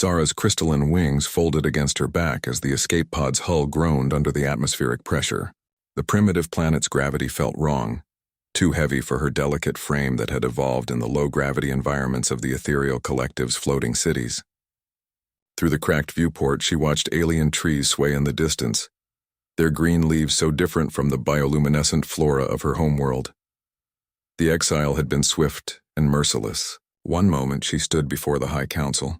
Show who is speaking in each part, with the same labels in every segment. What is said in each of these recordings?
Speaker 1: Zara's crystalline wings folded against her back as the escape pod's hull groaned under the atmospheric pressure. The primitive planet's gravity felt wrong, too heavy for her delicate frame that had evolved in the low-gravity environments of the ethereal collective's floating cities. Through the cracked viewport, she watched alien trees sway in the distance, their green leaves so different from the bioluminescent flora of her homeworld. The exile had been swift and merciless. One moment she stood before the High Council,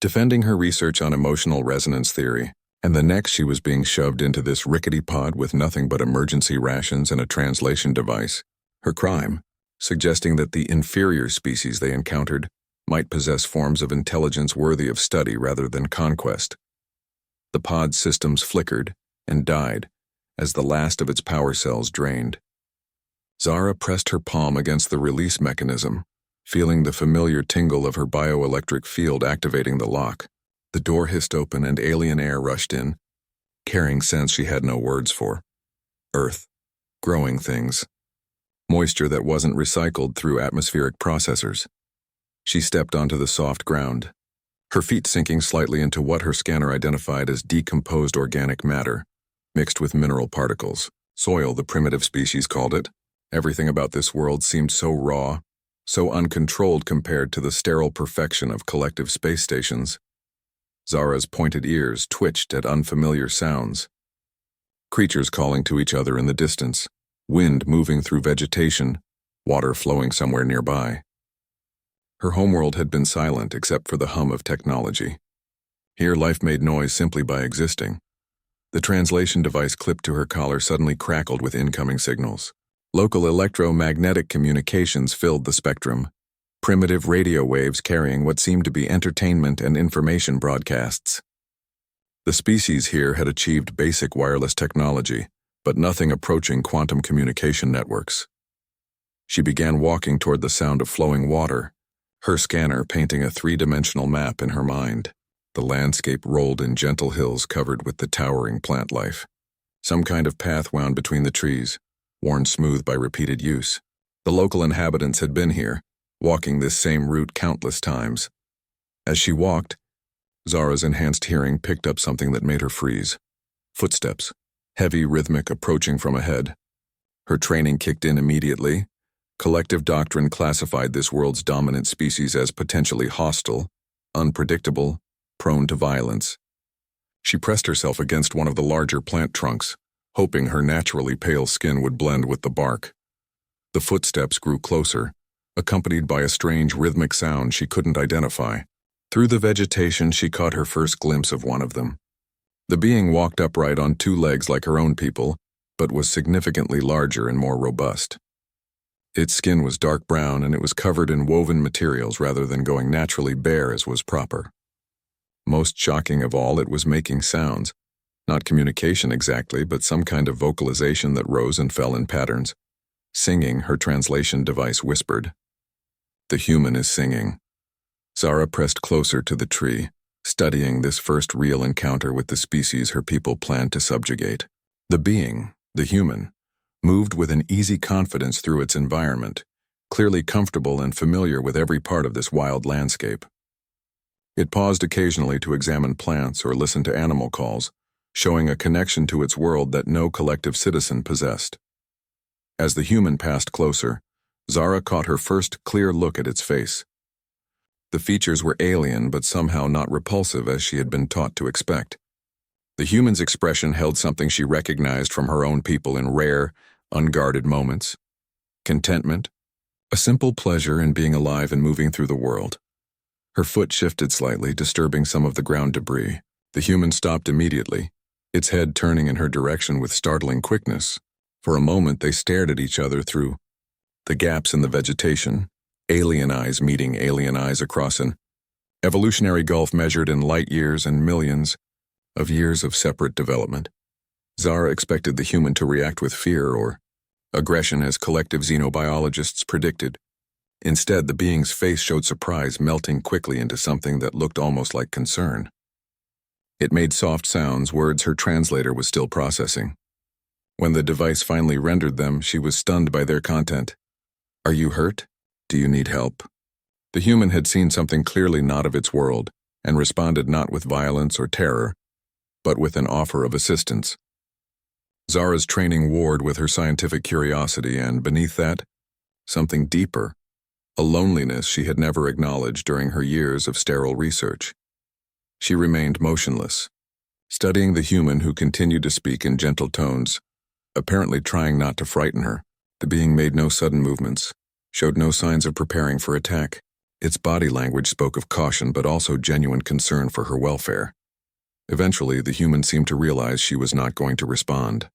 Speaker 1: defending her research on emotional resonance theory, and the next she was being shoved into this rickety pod with nothing but emergency rations and a translation device. Her crime, suggesting that the inferior species they encountered might possess forms of intelligence worthy of study rather than conquest. The pod's systems flickered and died as the last of its power cells drained. Zara pressed her palm against the release mechanism, feeling the familiar tingle of her bioelectric field activating the lock. The door hissed open and alien air rushed in, carrying scents she had no words for. Earth, growing things, moisture that wasn't recycled through atmospheric processors. She stepped onto the soft ground, her feet sinking slightly into what her scanner identified as decomposed organic matter, mixed with mineral particles. Soil, the primitive species called it. Everything about this world seemed so raw, so uncontrolled compared to the sterile perfection of collective space stations. Zara's pointed ears twitched at unfamiliar sounds. Creatures calling to each other in the distance, wind moving through vegetation, water flowing somewhere nearby. Her homeworld had been silent except for the hum of technology. Here life made noise simply by existing. The translation device clipped to her collar suddenly crackled with incoming signals. Local electromagnetic communications filled the spectrum, primitive radio waves carrying what seemed to be entertainment and information broadcasts. The species here had achieved basic wireless technology, but nothing approaching quantum communication networks. She began walking toward the sound of flowing water, her scanner painting a three-dimensional map in her mind. The landscape rolled in gentle hills covered with the towering plant life. Some kind of path wound between the trees, worn smooth by repeated use. The local inhabitants had been here, walking this same route countless times. As she walked, Zara's enhanced hearing picked up something that made her freeze. Footsteps, heavy, rhythmic, approaching from ahead. Her training kicked in immediately. Collective doctrine classified this world's dominant species as potentially hostile, unpredictable, prone to violence. She pressed herself against one of the larger plant trunks, hoping her naturally pale skin would blend with the bark. The footsteps grew closer, accompanied by a strange rhythmic sound she couldn't identify. Through the vegetation, she caught her first glimpse of one of them. The being walked upright on two legs like her own people, but was significantly larger and more robust. Its skin was dark brown and it was covered in woven materials rather than going naturally bare as was proper. Most shocking of all, it was making sounds. Not communication exactly, but some kind of vocalization that rose and fell in patterns. Singing, her translation device whispered. The human is singing. Zara pressed closer to the tree, studying this first real encounter with the species her people planned to subjugate. The being, the human, moved with an easy confidence through its environment, clearly comfortable and familiar with every part of this wild landscape. It paused occasionally to examine plants or listen to animal calls, showing a connection to its world that no collective citizen possessed. As the human passed closer, Zara caught her first clear look at its face. The features were alien but somehow not repulsive as she had been taught to expect. The human's expression held something she recognized from her own people in rare, unguarded moments. Contentment, a simple pleasure in being alive and moving through the world. Her foot shifted slightly, disturbing some of the ground debris. The human stopped immediately, its head turning in her direction with startling quickness. For a moment they stared at each other through the gaps in the vegetation, alien eyes meeting alien eyes across an evolutionary gulf measured in light years and millions of years of separate development. Zara expected the human to react with fear or aggression as collective xenobiologists predicted. Instead, the being's face showed surprise, melting quickly into something that looked almost like concern. It made soft sounds, words her translator was still processing. When the device finally rendered them, she was stunned by their content. Are you hurt? Do you need help? The human had seen something clearly not of its world, and responded not with violence or terror, but with an offer of assistance. Zara's training warred with her scientific curiosity, and beneath that, something deeper, a loneliness she had never acknowledged during her years of sterile research. She remained motionless, studying the human who continued to speak in gentle tones, apparently trying not to frighten her. The being made no sudden movements, showed no signs of preparing for attack. Its body language spoke of caution but also genuine concern for her welfare. Eventually, the human seemed to realize she was not going to respond.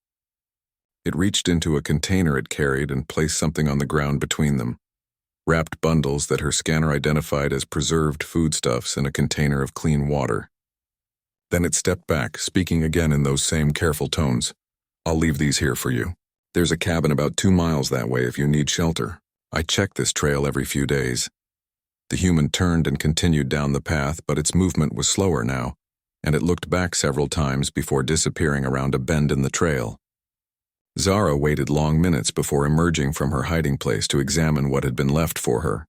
Speaker 1: It reached into a container it carried and placed something on the ground between them, wrapped bundles that her scanner identified as preserved foodstuffs in a container of clean water. Then it stepped back, speaking again in those same careful tones. "I'll leave these here for you. There's a cabin about 2 miles that way if you need shelter. I check this trail every few days." The human turned and continued down the path, but its movement was slower now, and it looked back several times before disappearing around a bend in the trail. Zara waited long minutes before emerging from her hiding place to examine what had been left for her.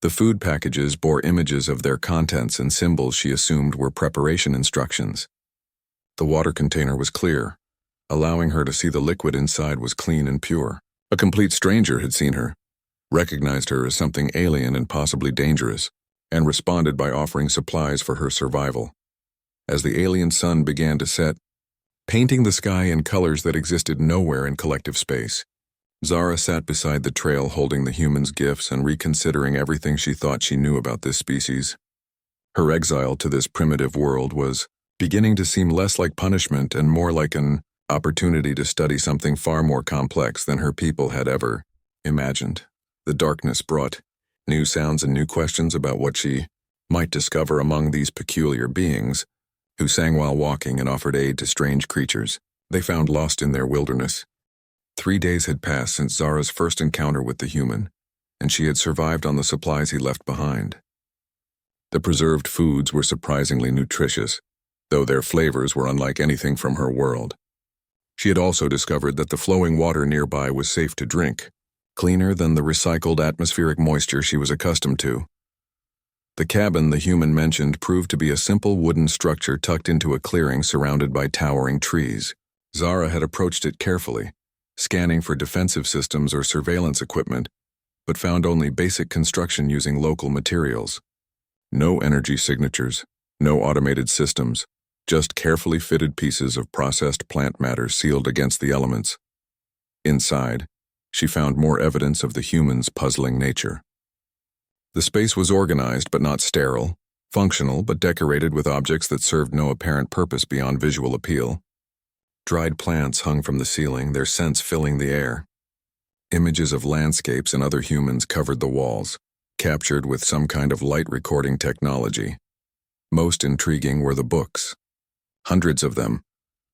Speaker 1: The food packages bore images of their contents and symbols she assumed were preparation instructions. The water container was clear, allowing her to see the liquid inside was clean and pure. A complete stranger had seen her, recognized her as something alien and possibly dangerous, and responded by offering supplies for her survival. As the alien sun began to set, painting the sky in colors that existed nowhere in collective space, Zara sat beside the trail holding the human's gifts and reconsidering everything she thought she knew about this species. Her exile to this primitive world was beginning to seem less like punishment and more like an opportunity to study something far more complex than her people had ever imagined. The darkness brought new sounds and new questions about what she might discover among these peculiar beings, who sang while walking and offered aid to strange creatures they found lost in their wilderness. 3 days had passed since Zara's first encounter with the human, and she had survived on the supplies he left behind. The preserved foods were surprisingly nutritious, though their flavors were unlike anything from her world. She had also discovered that the flowing water nearby was safe to drink, cleaner than the recycled atmospheric moisture she was accustomed to. The cabin the human mentioned proved to be a simple wooden structure tucked into a clearing surrounded by towering trees. Zara had approached it carefully, scanning for defensive systems or surveillance equipment, but found only basic construction using local materials. No energy signatures, no automated systems, just carefully fitted pieces of processed plant matter sealed against the elements. Inside, she found more evidence of the human's puzzling nature. The space was organized but not sterile, functional but decorated with objects that served no apparent purpose beyond visual appeal. Dried plants hung from the ceiling, their scents filling the air. Images of landscapes and other humans covered the walls, captured with some kind of light recording technology. Most intriguing were the books. Hundreds of them,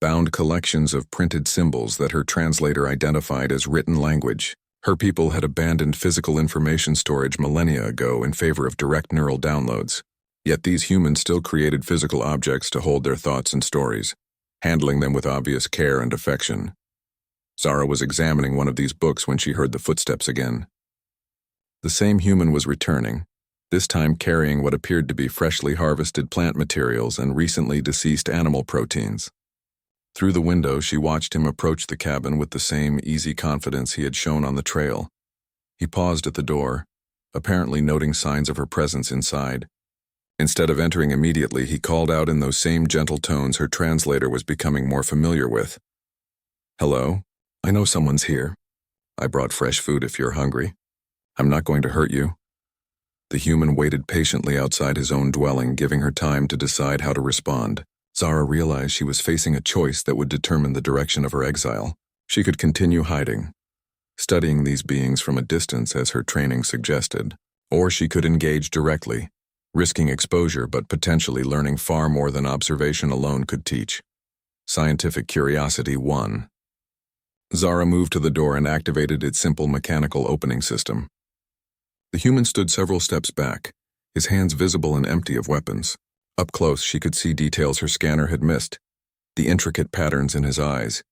Speaker 1: bound collections of printed symbols that her translator identified as written language. Her people had abandoned physical information storage millennia ago in favor of direct neural downloads. Yet these humans still created physical objects to hold their thoughts and stories, handling them with obvious care and affection. Zara was examining one of these books when she heard the footsteps again. The same human was returning, this time carrying what appeared to be freshly harvested plant materials and recently deceased animal proteins. Through the window, she watched him approach the cabin with the same easy confidence he had shown on the trail. He paused at the door, apparently noting signs of her presence inside. Instead of entering immediately, he called out in those same gentle tones her translator was becoming more familiar with. "Hello? I know someone's here. I brought fresh food if you're hungry. I'm not going to hurt you." The human waited patiently outside his own dwelling, giving her time to decide how to respond. Zara realized she was facing a choice that would determine the direction of her exile. She could continue hiding, studying these beings from a distance as her training suggested, or she could engage directly, risking exposure but potentially learning far more than observation alone could teach. Scientific curiosity won. Zara moved to the door and activated its simple mechanical opening system. The human stood several steps back, his hands visible and empty of weapons. Up close, she could see details her scanner had missed, the intricate patterns in his eyes,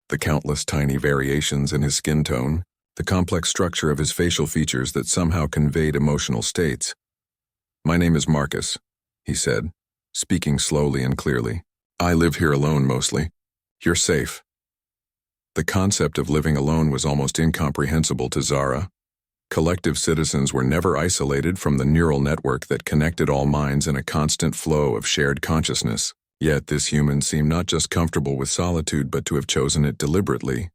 Speaker 1: the countless tiny variations in his skin tone, the complex structure of his facial features that somehow conveyed emotional states. "My name is Marcus. he said, speaking slowly and clearly. I live here alone mostly. You're safe. The concept of living alone was almost incomprehensible to Zara. Collective citizens were never isolated from the neural network that connected all minds in a constant flow of shared consciousness. Yet this human seemed not just comfortable with solitude but to have chosen it deliberately.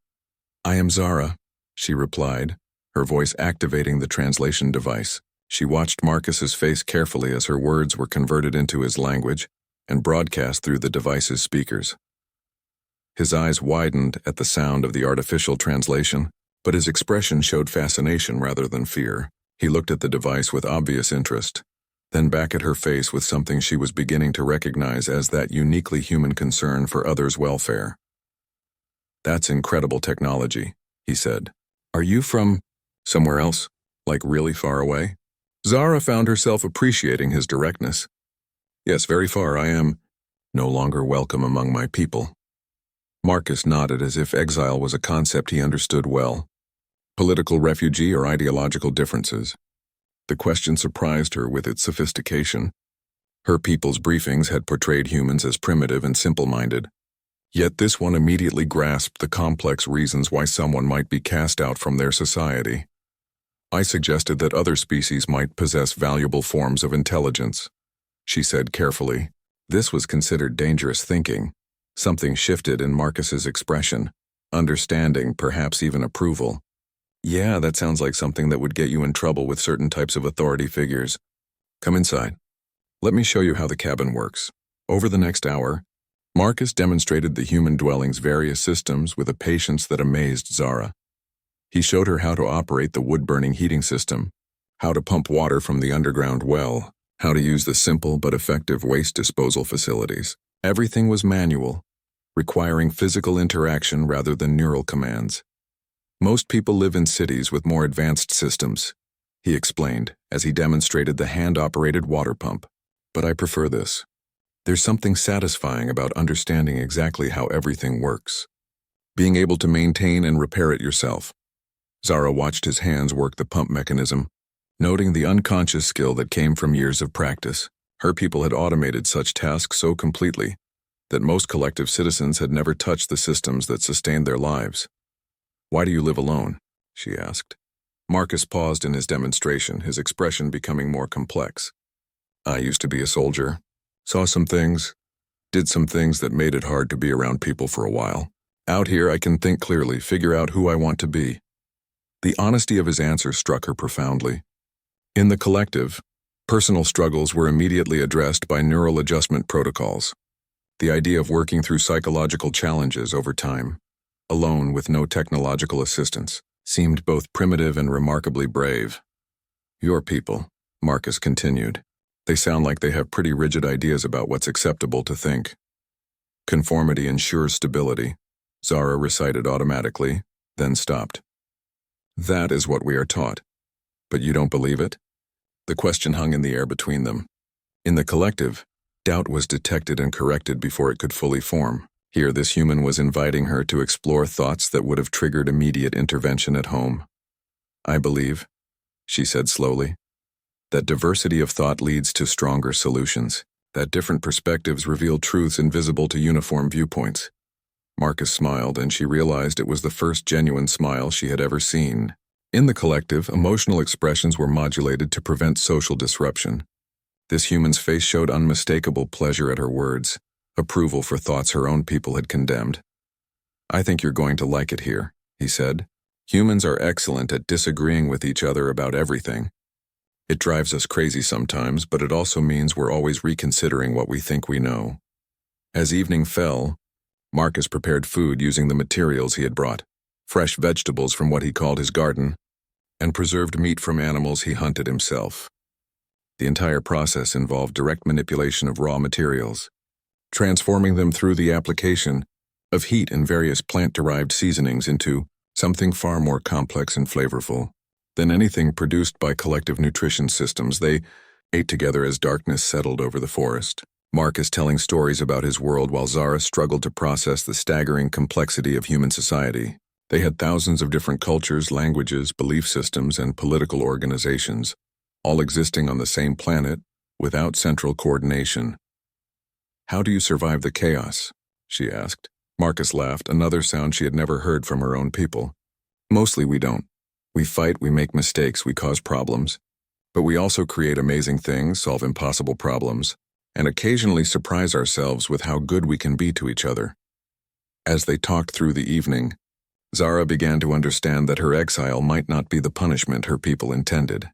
Speaker 1: I am Zara, she replied, her voice activating the translation device. She watched Marcus's face carefully as her words were converted into his language and broadcast through the device's speakers. His eyes widened at the sound of the artificial translation, but his expression showed fascination rather than fear. He looked at the device with obvious interest, then back at her face with something she was beginning to recognize as that uniquely human concern for others' welfare. That's incredible technology, he said. Are you from somewhere else? Like really far away? Zara found herself appreciating his directness. Yes, very far. I am no longer welcome among my people. Marcus nodded as if exile was a concept he understood well. Political refugee or ideological differences? The question surprised her with its sophistication. Her people's briefings had portrayed humans as primitive and simple-minded. Yet this one immediately grasped the complex reasons why someone might be cast out from their society. I suggested that other species might possess valuable forms of intelligence, she said carefully. This was considered dangerous thinking. Something shifted in Marcus's expression, understanding, perhaps even approval. Yeah, that sounds like something that would get you in trouble with certain types of authority figures. Come inside. Let me show you how the cabin works. Over the next hour, Marcus demonstrated the human dwelling's various systems with a patience that amazed Zara. He showed her how to operate the wood-burning heating system, how to pump water from the underground well, how to use the simple but effective waste disposal facilities. Everything was manual, requiring physical interaction rather than neural commands. Most people live in cities with more advanced systems, he explained as he demonstrated the hand-operated water pump. But I prefer this. There's something satisfying about understanding exactly how everything works. Being able to maintain and repair it yourself. Zara watched his hands work the pump mechanism, noting the unconscious skill that came from years of practice. Her people had automated such tasks so completely that most collective citizens had never touched the systems that sustained their lives. Why do you live alone? She asked. Marcus paused in his demonstration, his expression becoming more complex. I used to be a soldier, saw some things, did some things that made it hard to be around people for a while. Out here I can think clearly, figure out who I want to be. The honesty of his answer struck her profoundly. In the collective, personal struggles were immediately addressed by neural adjustment protocols. The idea of working through psychological challenges over time, alone with no technological assistance, seemed both primitive and remarkably brave. Your people, Marcus continued. They sound like they have pretty rigid ideas about what's acceptable to think. Conformity ensures stability, Zara recited automatically, then stopped. That is what we are taught. But you don't believe it? The question hung in the air between them. In the collective, doubt was detected and corrected before it could fully form. Here this human was inviting her to explore thoughts that would have triggered immediate intervention at home. I believe, she said slowly, that diversity of thought leads to stronger solutions, that different perspectives reveal truths invisible to uniform viewpoints. Marcus smiled, and she realized it was the first genuine smile she had ever seen. In the collective, emotional expressions were modulated to prevent social disruption. This human's face showed unmistakable pleasure at her words, approval for thoughts her own people had condemned. I think you're going to like it here, he said. Humans are excellent at disagreeing with each other about everything. It drives us crazy sometimes, but it also means we're always reconsidering what we think we know. As evening fell, Marcus prepared food using the materials he had brought, fresh vegetables from what he called his garden, and preserved meat from animals he hunted himself. The entire process involved direct manipulation of raw materials, transforming them through the application of heat and various plant-derived seasonings into something far more complex and flavorful than anything produced by collective nutrition systems. They ate together as darkness settled over the forest. Marcus telling stories about his world while Zara struggled to process the staggering complexity of human society. They had thousands of different cultures, languages, belief systems, and political organizations, all existing on the same planet without central coordination. "How do you survive the chaos?" she asked. Marcus laughed, another sound she had never heard from her own people. "Mostly we don't. We fight, we make mistakes, we cause problems. But we also create amazing things, solve impossible problems, and occasionally surprise ourselves with how good we can be to each other." As they talked through the evening, Zara began to understand that her exile might not be the punishment her people intended.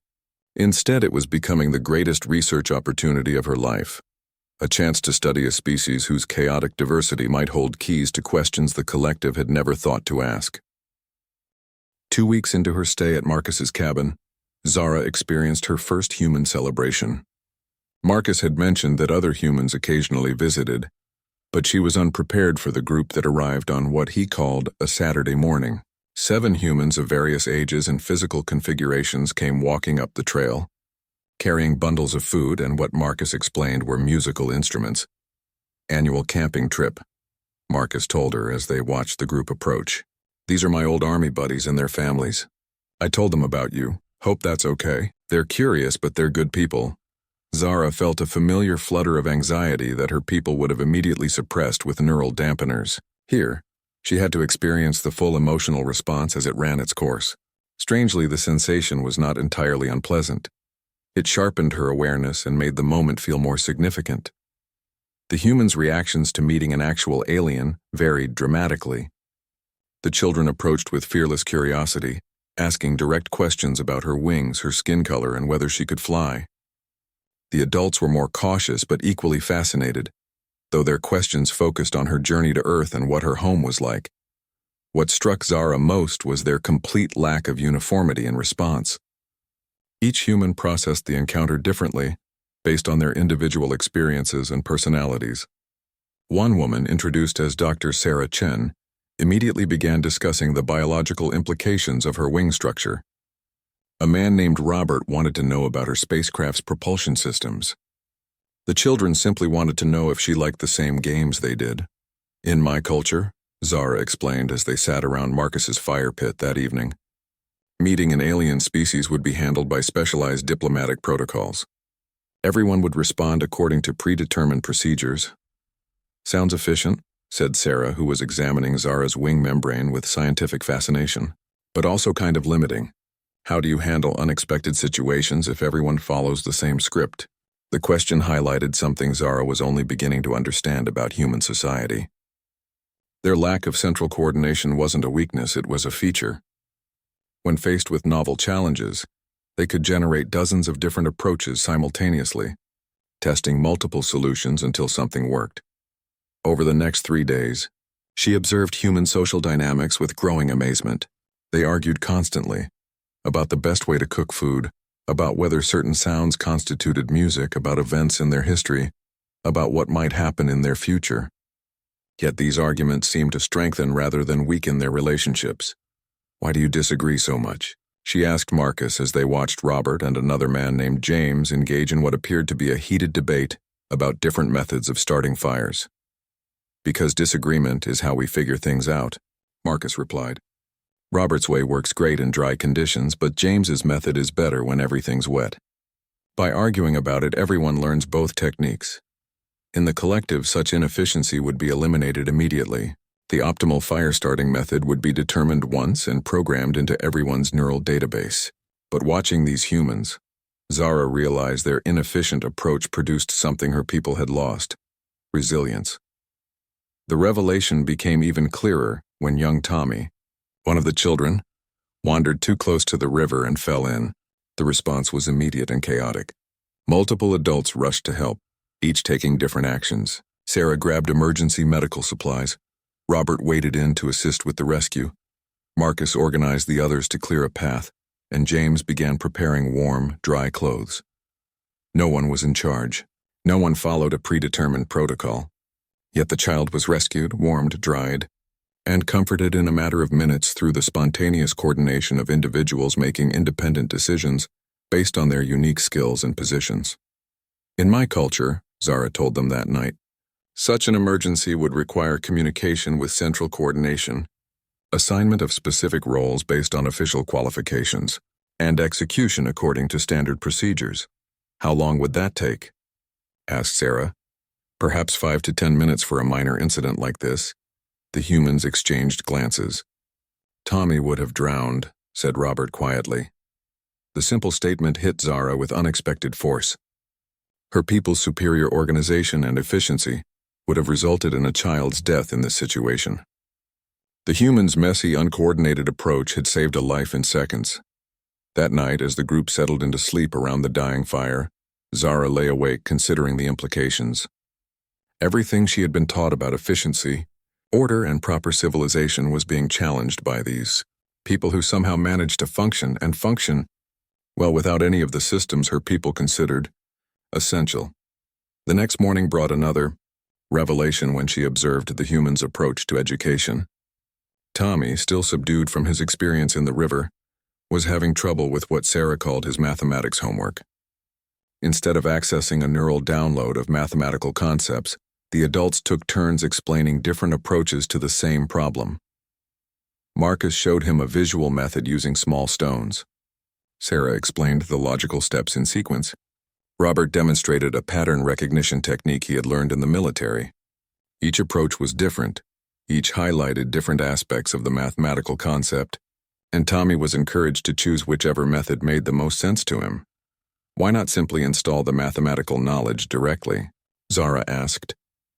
Speaker 1: Instead, it was becoming the greatest research opportunity of her life, a chance to study a species whose chaotic diversity might hold keys to questions the collective had never thought to ask. 2 weeks into her stay at Marcus's cabin, Zara experienced her first human celebration. Marcus had mentioned that other humans occasionally visited, but she was unprepared for the group that arrived on what he called a Saturday morning. 7 humans of various ages and physical configurations came walking up the trail, carrying bundles of food and what Marcus explained were musical instruments. "Annual camping trip," Marcus told her as they watched the group approach. "These are my old army buddies and their families. I told them about you. Hope that's okay. They're curious, but they're good people." Zara felt a familiar flutter of anxiety that her people would have immediately suppressed with neural dampeners. Here, she had to experience the full emotional response as it ran its course. Strangely, the sensation was not entirely unpleasant. It sharpened her awareness and made the moment feel more significant. The humans' reactions to meeting an actual alien varied dramatically. The children approached with fearless curiosity, asking direct questions about her wings, her skin color, and whether she could fly. The adults were more cautious but equally fascinated, though their questions focused on her journey to Earth and what her home was like. What struck Zara most was their complete lack of uniformity in response. Each human processed the encounter differently, based on their individual experiences and personalities. One woman, introduced as Dr. Sarah Chen, immediately began discussing the biological implications of her wing structure. A man named Robert wanted to know about her spacecraft's propulsion systems. The children simply wanted to know if she liked the same games they did. "In my culture," Zara explained as they sat around Marcus's fire pit that evening, "meeting an alien species would be handled by specialized diplomatic protocols. Everyone would respond according to predetermined procedures." "Sounds efficient," said Sarah, who was examining Zara's wing membrane with scientific fascination, "but also kind of limiting. How do you handle unexpected situations if everyone follows the same script?" The question highlighted something Zara was only beginning to understand about human society. Their lack of central coordination wasn't a weakness, it was a feature. When faced with novel challenges, they could generate dozens of different approaches simultaneously, testing multiple solutions until something worked. Over the next 3 days, she observed human social dynamics with growing amazement. They argued constantly about the best way to cook food, about whether certain sounds constituted music, about events in their history, about what might happen in their future. Yet these arguments seemed to strengthen rather than weaken their relationships. "Why do you disagree so much?" she asked Marcus as they watched Robert and another man named James engage in what appeared to be a heated debate about different methods of starting fires. "Because disagreement is how we figure things out," Marcus replied. "Robert's way works great in dry conditions, but James's method is better when everything's wet. By arguing about it, everyone learns both techniques. In the collective, such inefficiency would be eliminated immediately. The optimal fire starting method would be determined once and programmed into everyone's neural database. But watching these humans, Zara realized their inefficient approach produced something her people had lost: resilience. The revelation became even clearer when young Tommy, one of the children, wandered too close to the river and fell in. The response was immediate and chaotic. Multiple adults rushed to help, each taking different actions. Sarah grabbed emergency medical supplies. Robert waded in to assist with the rescue. Marcus organized the others to clear a path, and James began preparing warm, dry clothes. No one was in charge. No one followed a predetermined protocol. Yet the child was rescued, warmed, dried, and comforted in a matter of minutes through the spontaneous coordination of individuals making independent decisions based on their unique skills and positions. "In my culture," Zara told them that night, "such an emergency would require communication with central coordination, assignment of specific roles based on official qualifications, and execution according to standard procedures. How long would that take?" asked Sarah. Perhaps 5 to 10 minutes for a minor incident like this. The humans exchanged glances. Tommy would have drowned, said Robert quietly. The simple statement hit Zara with unexpected force. Her people's superior organization and efficiency would have resulted in a child's death in this situation. The humans' messy, uncoordinated approach had saved a life in seconds. That night, as the group settled into sleep around the dying fire, Zara lay awake considering the implications. Everything she had been taught about efficiency, order, and proper civilization was being challenged by these people who somehow managed to function, well, without any of the systems her people considered essential. The next morning brought another revelation when she observed the humans' approach to education. Tommy, still subdued from his experience in the river, was having trouble with what Sarah called his mathematics homework. Instead of accessing a neural download of mathematical concepts, the adults took turns explaining different approaches to the same problem. Marcus showed him a visual method using small stones. Sarah explained the logical steps in sequence. Robert demonstrated a pattern recognition technique he had learned in the military. Each approach was different. Each highlighted different aspects of the mathematical concept, and Tommy was encouraged to choose whichever method made the most sense to him. Why not simply install the mathematical knowledge directly? Zara asked.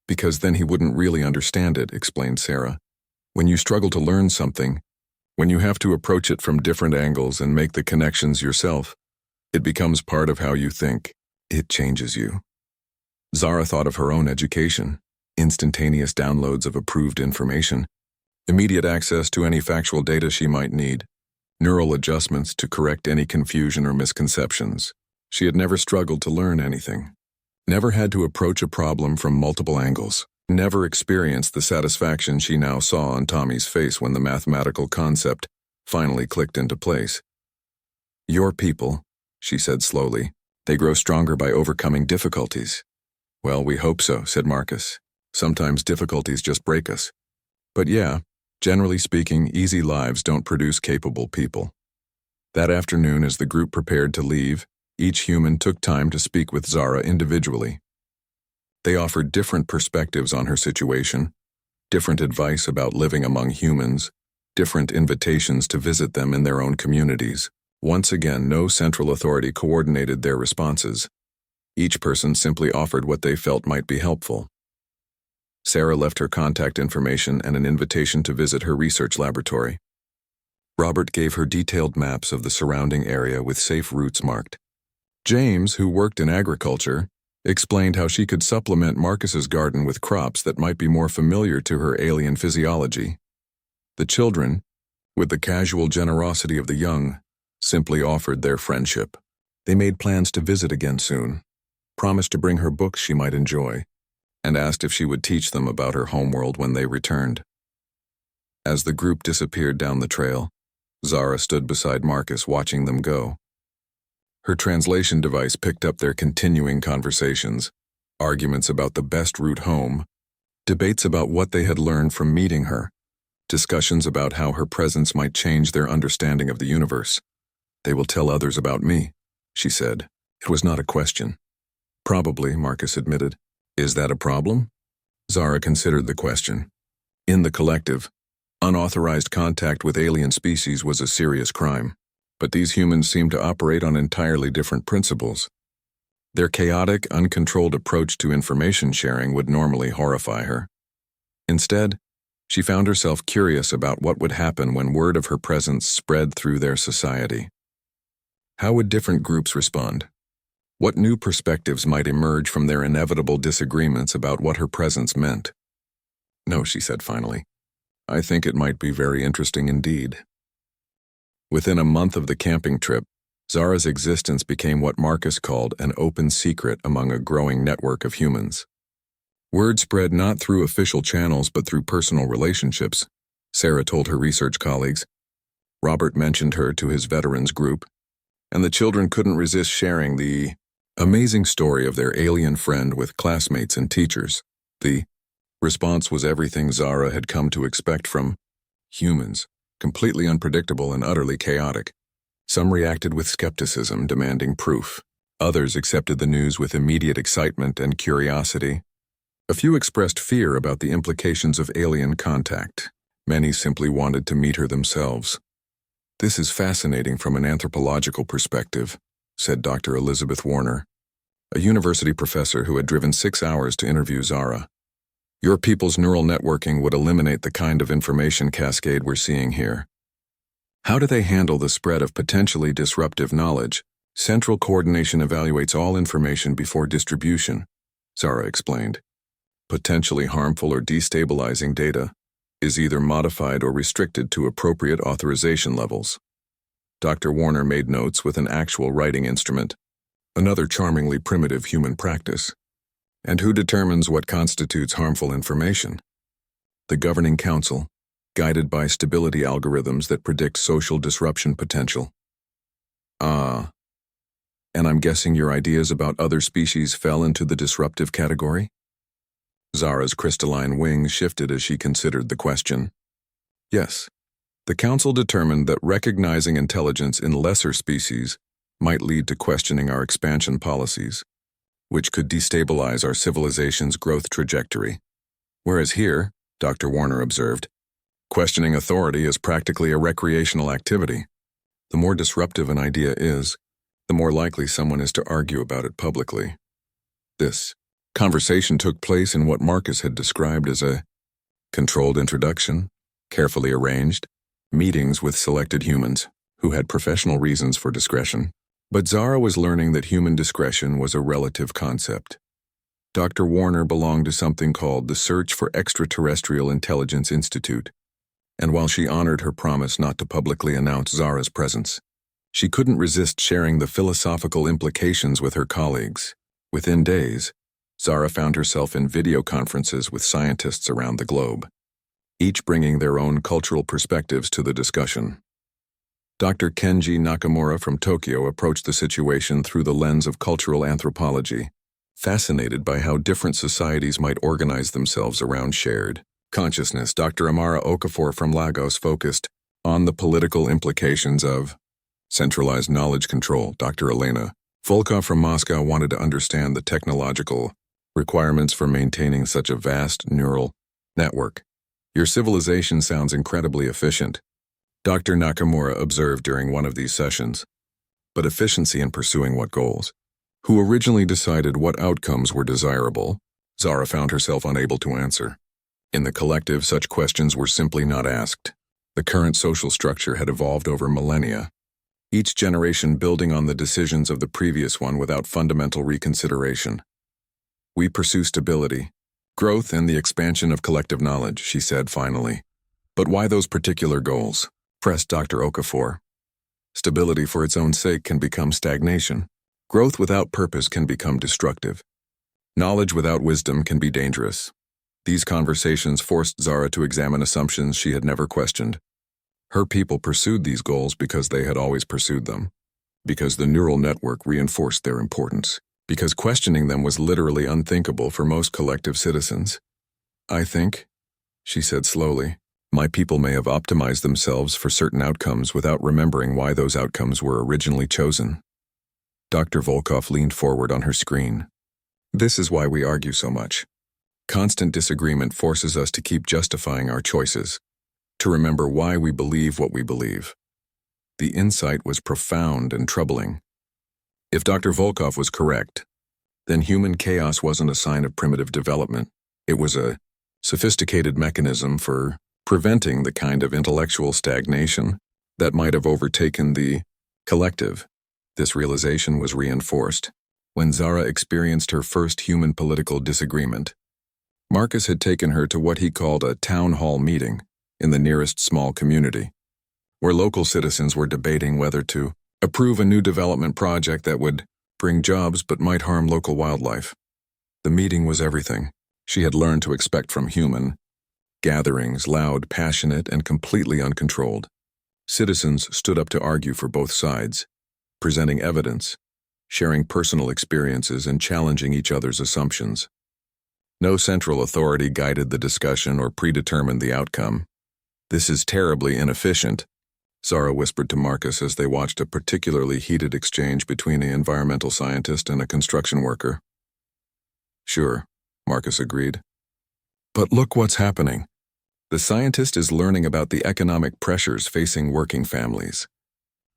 Speaker 1: Because then he wouldn't really understand it, explained Sarah. When you struggle to learn something, when you have to approach it from different angles and make the connections yourself, it becomes part of how you think. It changes you. Zara thought of her own education, instantaneous downloads of approved information, immediate access to any factual data she might need, neural adjustments to correct any confusion or misconceptions. She had never struggled to learn anything, never had to approach a problem from multiple angles, never experienced the satisfaction she now saw on Tommy's face when the mathematical concept finally clicked into place. Your people, she said slowly, they grow stronger by overcoming difficulties. Well, we hope so, said Marcus. Sometimes difficulties just break us. But yeah, generally speaking, easy lives don't produce capable people. That afternoon, as the group prepared to leave, each human took time to speak with Zara individually. They offered different perspectives on her situation, different advice about living among humans, different invitations to visit them in their own communities. Once again, no central authority coordinated their responses. Each person simply offered what they felt might be helpful. Sarah left her contact information and an invitation to visit her research laboratory. Robert gave her detailed maps of the surrounding area with safe routes marked. James, who worked in agriculture, explained how she could supplement Marcus's garden with crops that might be more familiar to her alien physiology. The children, with the casual generosity of the young, simply offered their friendship. They made plans to visit again soon, promised to bring her books she might enjoy, and asked if she would teach them about her homeworld when they returned. As the group disappeared down the trail, Zara stood beside Marcus watching them go. Her translation device picked up their continuing conversations, arguments about the best route home, debates about what they had learned from meeting her, discussions about how her presence might change their understanding of the universe. They will tell others about me, she said. It was not a question. Probably, Marcus admitted. Is that a problem? Zara considered the question. In the collective, unauthorized contact with alien species was a serious crime. But these humans seemed to operate on entirely different principles. Their chaotic, uncontrolled approach to information sharing would normally horrify her. Instead, she found herself curious about what would happen when word of her presence spread through their society. How would different groups respond? What new perspectives might emerge from their inevitable disagreements about what her presence meant? No, she said finally. I think it might be very interesting indeed. Within a month of the camping trip, Zara's existence became what Marcus called an open secret among a growing network of humans. Word spread not through official channels but through personal relationships, Sarah told her research colleagues. Robert mentioned her to his veterans group, and the children couldn't resist sharing the amazing story of their alien friend with classmates and teachers. The response was everything Zara had come to expect from humans. Completely unpredictable and utterly chaotic. Some reacted with skepticism, demanding proof. Others accepted the news with immediate excitement and curiosity. A few expressed fear about the implications of alien contact. Many simply wanted to meet her themselves. "This is fascinating from an anthropological perspective," said Dr. Elizabeth Warner, a university professor who had driven 6 hours to interview Zara. "Your people's neural networking would eliminate the kind of information cascade we're seeing here. How do they handle the spread of potentially disruptive knowledge? Central coordination evaluates all information before distribution," Zara explained. "Potentially harmful or destabilizing data is either modified or restricted to appropriate authorization levels." Dr. Warner made notes with an actual writing instrument, another charmingly primitive human practice. "And who determines what constitutes harmful information?" "The governing council, guided by stability algorithms that predict social disruption potential." "Ah. And I'm guessing your ideas about other species fell into the disruptive category?" Zara's crystalline wings shifted as she considered the question. "Yes. The council determined that recognizing intelligence in lesser species might lead to questioning our expansion policies, which could destabilize our civilization's growth trajectory. Whereas here," Dr. Warner observed, "questioning authority is practically a recreational activity. The more disruptive an idea is, the more likely someone is to argue about it publicly." This conversation took place in what Marcus had described as a controlled introduction, carefully arranged, meetings with selected humans who had professional reasons for discretion. But Zara was learning that human discretion was a relative concept. Dr. Warner belonged to something called the Search for Extraterrestrial Intelligence Institute, and while she honored her promise not to publicly announce Zara's presence, she couldn't resist sharing the philosophical implications with her colleagues. Within days, Zara found herself in video conferences with scientists around the globe, each bringing their own cultural perspectives to the discussion. Dr. Kenji Nakamura from Tokyo approached the situation through the lens of cultural anthropology, fascinated by how different societies might organize themselves around shared consciousness. Dr. Amara Okafor from Lagos focused on the political implications of centralized knowledge control. Dr. Elena Volkov from Moscow wanted to understand the technological requirements for maintaining such a vast neural network. "Your civilization sounds incredibly efficient," Dr. Nakamura observed during one of these sessions. "But efficiency in pursuing what goals? Who originally decided what outcomes were desirable?" Zara found herself unable to answer. In the collective, such questions were simply not asked. The current social structure had evolved over millennia, each generation building on the decisions of the previous one without fundamental reconsideration. "We pursue stability, growth, and the expansion of collective knowledge," she said finally. "But why those particular goals?" pressed Dr. Okafor. "Stability for its own sake can become stagnation. Growth without purpose can become destructive. Knowledge without wisdom can be dangerous." These conversations forced Zara to examine assumptions she had never questioned. Her people pursued these goals because they had always pursued them, because the neural network reinforced their importance, because questioning them was literally unthinkable for most collective citizens. "I think," she said slowly, "my people may have optimized themselves for certain outcomes without remembering why those outcomes were originally chosen." Dr. Volkov leaned forward on her screen. "This is why we argue so much. Constant disagreement forces us to keep justifying our choices, to remember why we believe what we believe." The insight was profound and troubling. If Dr. Volkov was correct, then human chaos wasn't a sign of primitive development. It was a sophisticated mechanism for preventing the kind of intellectual stagnation that might have overtaken the collective. This realization was reinforced when Zara experienced her first human political disagreement. Marcus had taken her to what he called a town hall meeting in the nearest small community, where local citizens were debating whether to approve a new development project that would bring jobs but might harm local wildlife. The meeting was everything she had learned to expect from human gatherings: loud, passionate, and completely uncontrolled. Citizens stood up to argue for both sides, presenting evidence, sharing personal experiences, and challenging each other's assumptions. No central authority guided the discussion or predetermined the outcome. "This is terribly inefficient," Zara whispered to Marcus as they watched a particularly heated exchange between an environmental scientist and a construction worker. Sure, Marcus agreed. But look what's happening. The scientist is learning about the economic pressures facing working families.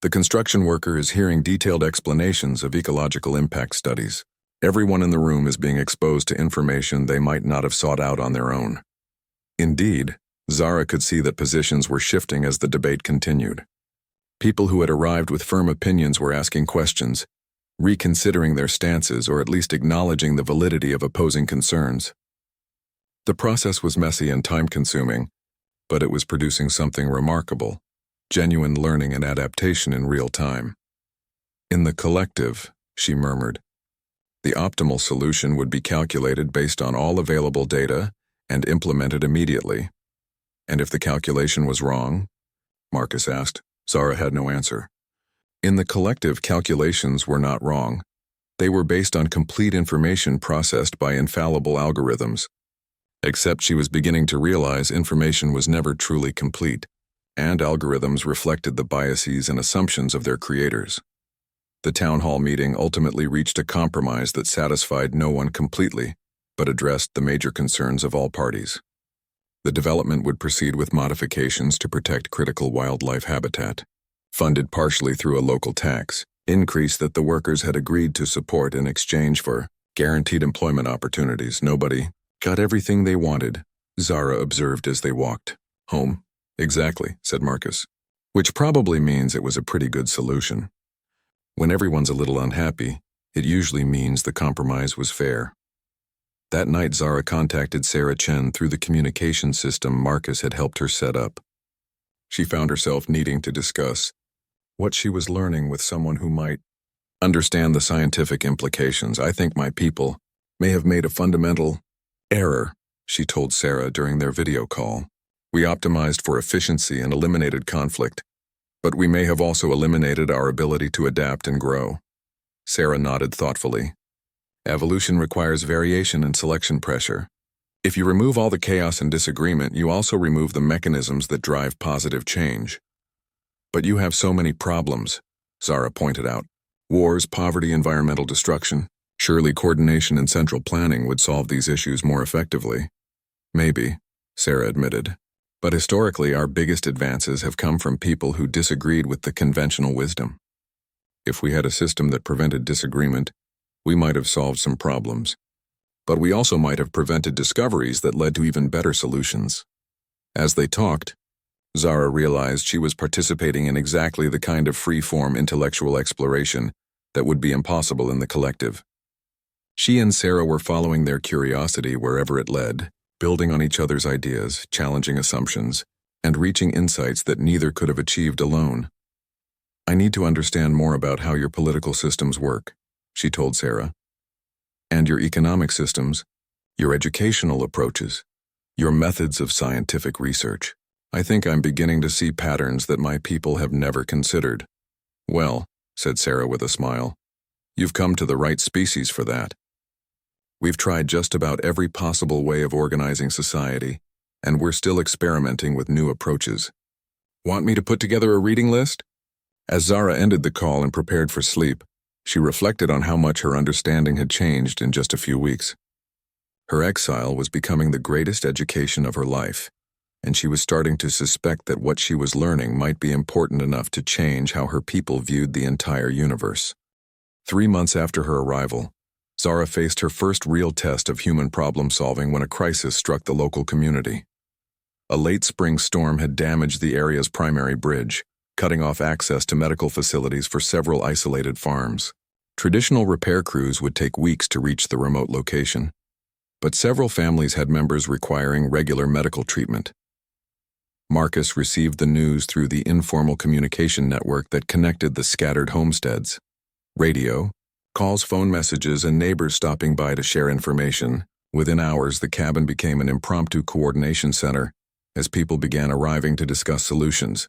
Speaker 1: The construction worker is hearing detailed explanations of ecological impact studies. Everyone in the room is being exposed to information they might not have sought out on their own. Indeed, Zara could see that positions were shifting as the debate continued. People who had arrived with firm opinions were asking questions, reconsidering their stances or at least acknowledging the validity of opposing concerns. The process was messy and time-consuming, but it was producing something remarkable, genuine learning and adaptation in real time. In the collective, she murmured, the optimal solution would be calculated based on all available data and implemented immediately. And if the calculation was wrong? Marcus asked. Zara had no answer. In the collective, calculations were not wrong. They were based on complete information processed by infallible algorithms. Except she was beginning to realize information was never truly complete, and algorithms reflected the biases and assumptions of their creators. The town hall meeting ultimately reached a compromise that satisfied no one completely, but addressed the major concerns of all parties. The development would proceed with modifications to protect critical wildlife habitat, funded partially through a local tax increase that the workers had agreed to support in exchange for guaranteed employment opportunities. Nobody got everything they wanted, Zara observed as they walked home. Exactly, said Marcus, which probably means it was a pretty good solution. When everyone's a little unhappy, it usually means the compromise was fair. That night, Zara contacted Sarah Chen through the communication system Marcus had helped her set up. She found herself needing to discuss what she was learning with someone who might understand the scientific implications. I think my people may have made a fundamental error, she told Sarah during their video call. We optimized for efficiency and eliminated conflict, but we may have also eliminated our ability to adapt and grow. Sarah nodded thoughtfully. Evolution requires variation and selection pressure. If you remove all the chaos and disagreement, you also remove the mechanisms that drive positive change. But you have so many problems, Zara pointed out. Wars, poverty, environmental destruction. Surely coordination and central planning would solve these issues more effectively. Maybe, Sarah admitted. But historically, our biggest advances have come from people who disagreed with the conventional wisdom. If we had a system that prevented disagreement, we might have solved some problems. But we also might have prevented discoveries that led to even better solutions. As they talked, Zara realized she was participating in exactly the kind of free-form intellectual exploration that would be impossible in the collective. She and Sarah were following their curiosity wherever it led, building on each other's ideas, challenging assumptions, and reaching insights that neither could have achieved alone. I need to understand more about how your political systems work, she told Sarah. And your economic systems, your educational approaches, your methods of scientific research. I think I'm beginning to see patterns that my people have never considered. Well, said Sarah with a smile, you've come to the right species for that. We've tried just about every possible way of organizing society, and we're still experimenting with new approaches. Want me to put together a reading list? As Zara ended the call and prepared for sleep, she reflected on how much her understanding had changed in just a few weeks. Her exile was becoming the greatest education of her life, and she was starting to suspect that what she was learning might be important enough to change how her people viewed the entire universe. 3 months after her arrival, Zara faced her first real test of human problem-solving when a crisis struck the local community. A late spring storm had damaged the area's primary bridge, cutting off access to medical facilities for several isolated farms. Traditional repair crews would take weeks to reach the remote location, but several families had members requiring regular medical treatment. Marcus received the news through the informal communication network that connected the scattered homesteads. Radio, calls, phone messages, and neighbors stopping by to share information. Within hours, the cabin became an impromptu coordination center as people began arriving to discuss solutions.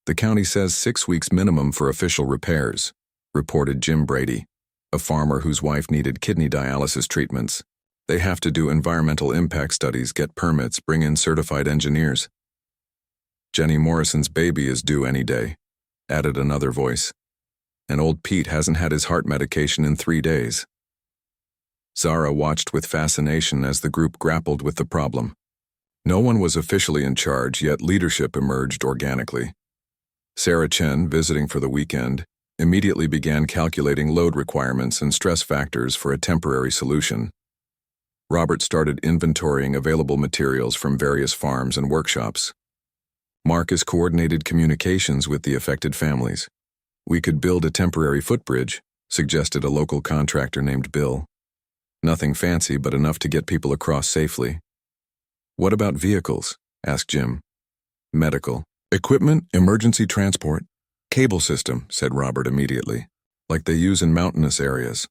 Speaker 1: The county says 6 weeks minimum for official repairs, reported Jim Brady, a farmer whose wife needed kidney dialysis treatments. They have to do environmental impact studies, get permits, bring in certified engineers. Jenny Morrison's baby is due any day, added another voice. And old Pete hasn't had his heart medication in 3 days. Zara watched with fascination as the group grappled with the problem. No one was officially in charge, yet leadership emerged organically. Sarah Chen, visiting for the weekend, immediately began calculating load requirements and stress factors for a temporary solution. Robert started inventorying available materials from various farms and workshops. Marcus coordinated communications with the affected families. We could build a temporary footbridge, suggested a local contractor named Bill. Nothing fancy, but enough to get people across safely. What about vehicles? Asked Jim. Medical. Equipment, emergency transport. Cable system, said Robert immediately. Like they use in mountainous areas.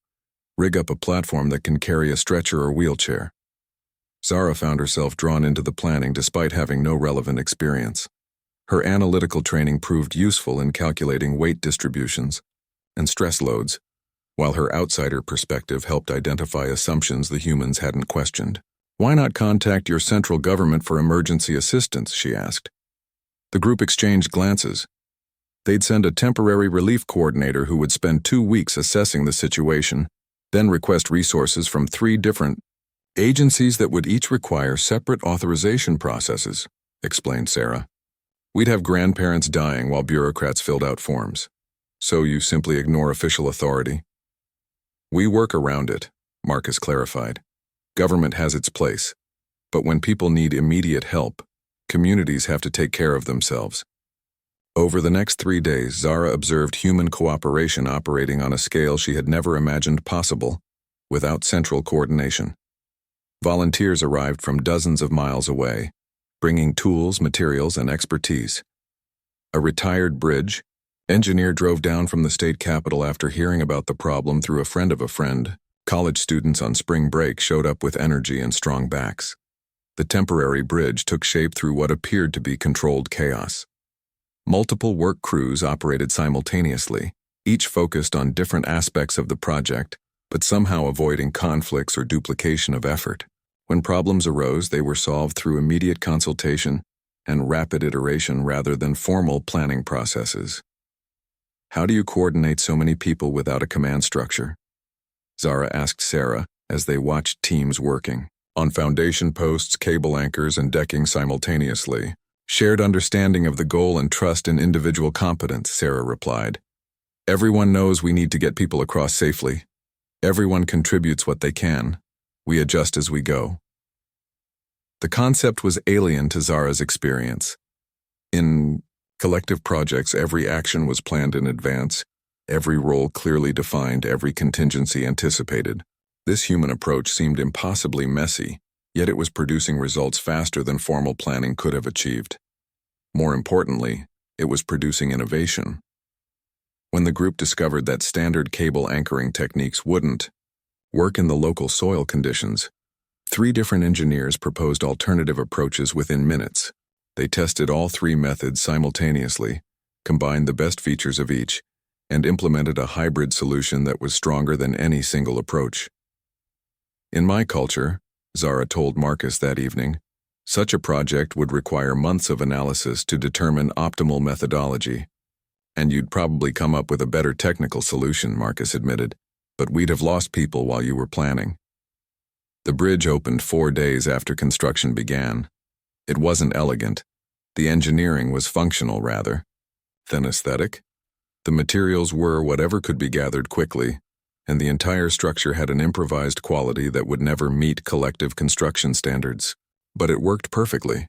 Speaker 1: Rig up a platform that can carry a stretcher or wheelchair. Zara found herself drawn into the planning despite having no relevant experience. Her analytical training proved useful in calculating weight distributions and stress loads, while her outsider perspective helped identify assumptions the humans hadn't questioned. Why not contact your central government for emergency assistance, she asked. The group exchanged glances. They'd send a temporary relief coordinator who would spend 2 weeks assessing the situation, then request resources from 3 different agencies that would each require separate authorization processes, explained Sarah. We'd have grandparents dying while bureaucrats filled out forms. So you simply ignore official authority? We work around it, Marcus clarified. Government has its place, but when people need immediate help, communities have to take care of themselves. Over the next 3 days, Zara observed human cooperation operating on a scale she had never imagined possible, without central coordination. Volunteers arrived from dozens of miles away, bringing tools, materials, and expertise. A retired bridge engineer drove down from the state capitol after hearing about the problem through a friend of a friend. College students on spring break showed up with energy and strong backs. The temporary bridge took shape through what appeared to be controlled chaos. Multiple work crews operated simultaneously, each focused on different aspects of the project, but somehow avoiding conflicts or duplication of effort. When problems arose, they were solved through immediate consultation and rapid iteration rather than formal planning processes. How do you coordinate so many people without a command structure? Zara asked Sarah as they watched teams working. On foundation posts, cable anchors, and decking simultaneously. Shared understanding of the goal and trust in individual competence, Sarah replied. Everyone knows we need to get people across safely. Everyone contributes what they can. We adjust as we go. The concept was alien to Zara's experience. In collective projects, every action was planned in advance, every role clearly defined, every contingency anticipated. This human approach seemed impossibly messy, yet it was producing results faster than formal planning could have achieved. More importantly, it was producing innovation. When the group discovered that standard cable anchoring techniques wouldn't work in the local soil conditions, 3 different engineers proposed alternative approaches within minutes. They tested all 3 methods simultaneously, combined the best features of each, and implemented a hybrid solution that was stronger than any single approach. In my culture, Zara told Marcus that evening, such a project would require months of analysis to determine optimal methodology. And you'd probably come up with a better technical solution, Marcus admitted, but we'd have lost people while you were planning. The bridge opened 4 days after construction began. It wasn't elegant. The engineering was functional, rather than aesthetic. The materials were whatever could be gathered quickly, and the entire structure had an improvised quality that would never meet collective construction standards. But it worked perfectly.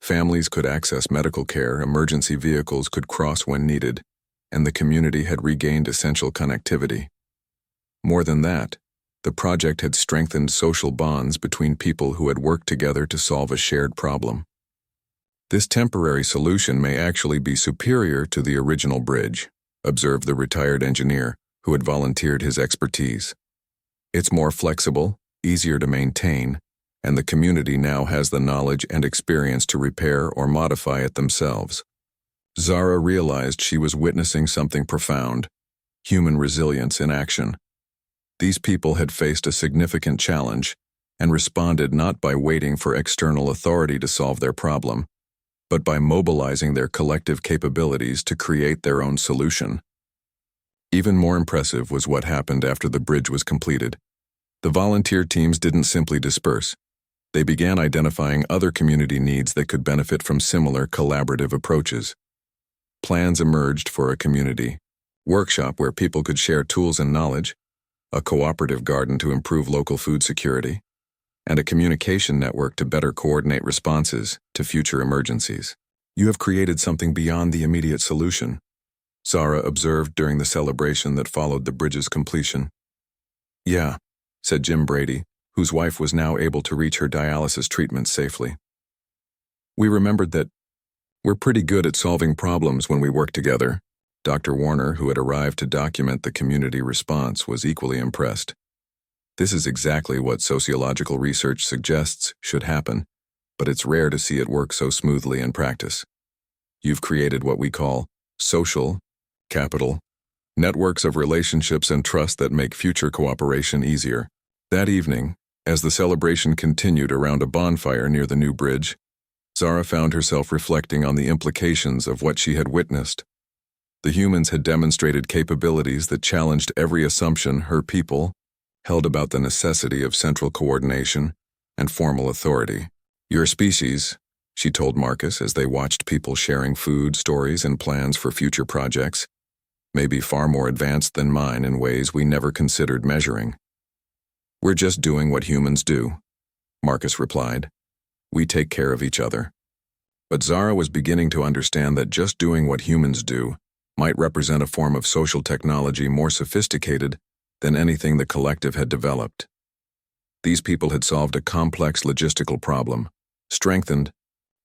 Speaker 1: Families could access medical care, emergency vehicles could cross when needed, and the community had regained essential connectivity. More than that, the project had strengthened social bonds between people who had worked together to solve a shared problem. This temporary solution may actually be superior to the original bridge, observed the retired engineer who had volunteered his expertise. It's more flexible, easier to maintain, and the community now has the knowledge and experience to repair or modify it themselves. Zara realized she was witnessing something profound, human resilience in action. These people had faced a significant challenge and responded not by waiting for external authority to solve their problem, but by mobilizing their collective capabilities to create their own solution. Even more impressive was what happened after the bridge was completed. The volunteer teams didn't simply disperse. They began identifying other community needs that could benefit from similar collaborative approaches. Plans emerged for a community workshop where people could share tools and knowledge, a cooperative garden to improve local food security, and a communication network to better coordinate responses to future emergencies. You have created something beyond the immediate solution, Zara observed during the celebration that followed the bridge's completion. Yeah, said Jim Brady, whose wife was now able to reach her dialysis treatment safely. We remembered that we're pretty good at solving problems when we work together. Dr. Warner, who had arrived to document the community response, was equally impressed. This is exactly what sociological research suggests should happen, but it's rare to see it work so smoothly in practice. You've created what we call social capital, networks of relationships and trust that make future cooperation easier. That evening, as the celebration continued around a bonfire near the new bridge, Zara found herself reflecting on the implications of what she had witnessed. The humans had demonstrated capabilities that challenged every assumption her people held about the necessity of central coordination and formal authority. Your species, she told Marcus as they watched people sharing food, stories, and plans for future projects, may be far more advanced than mine in ways we never considered measuring. We're just doing what humans do, Marcus replied. We take care of each other. But Zara was beginning to understand that just doing what humans do might represent a form of social technology more sophisticated than anything the collective had developed. These people had solved a complex logistical problem, strengthened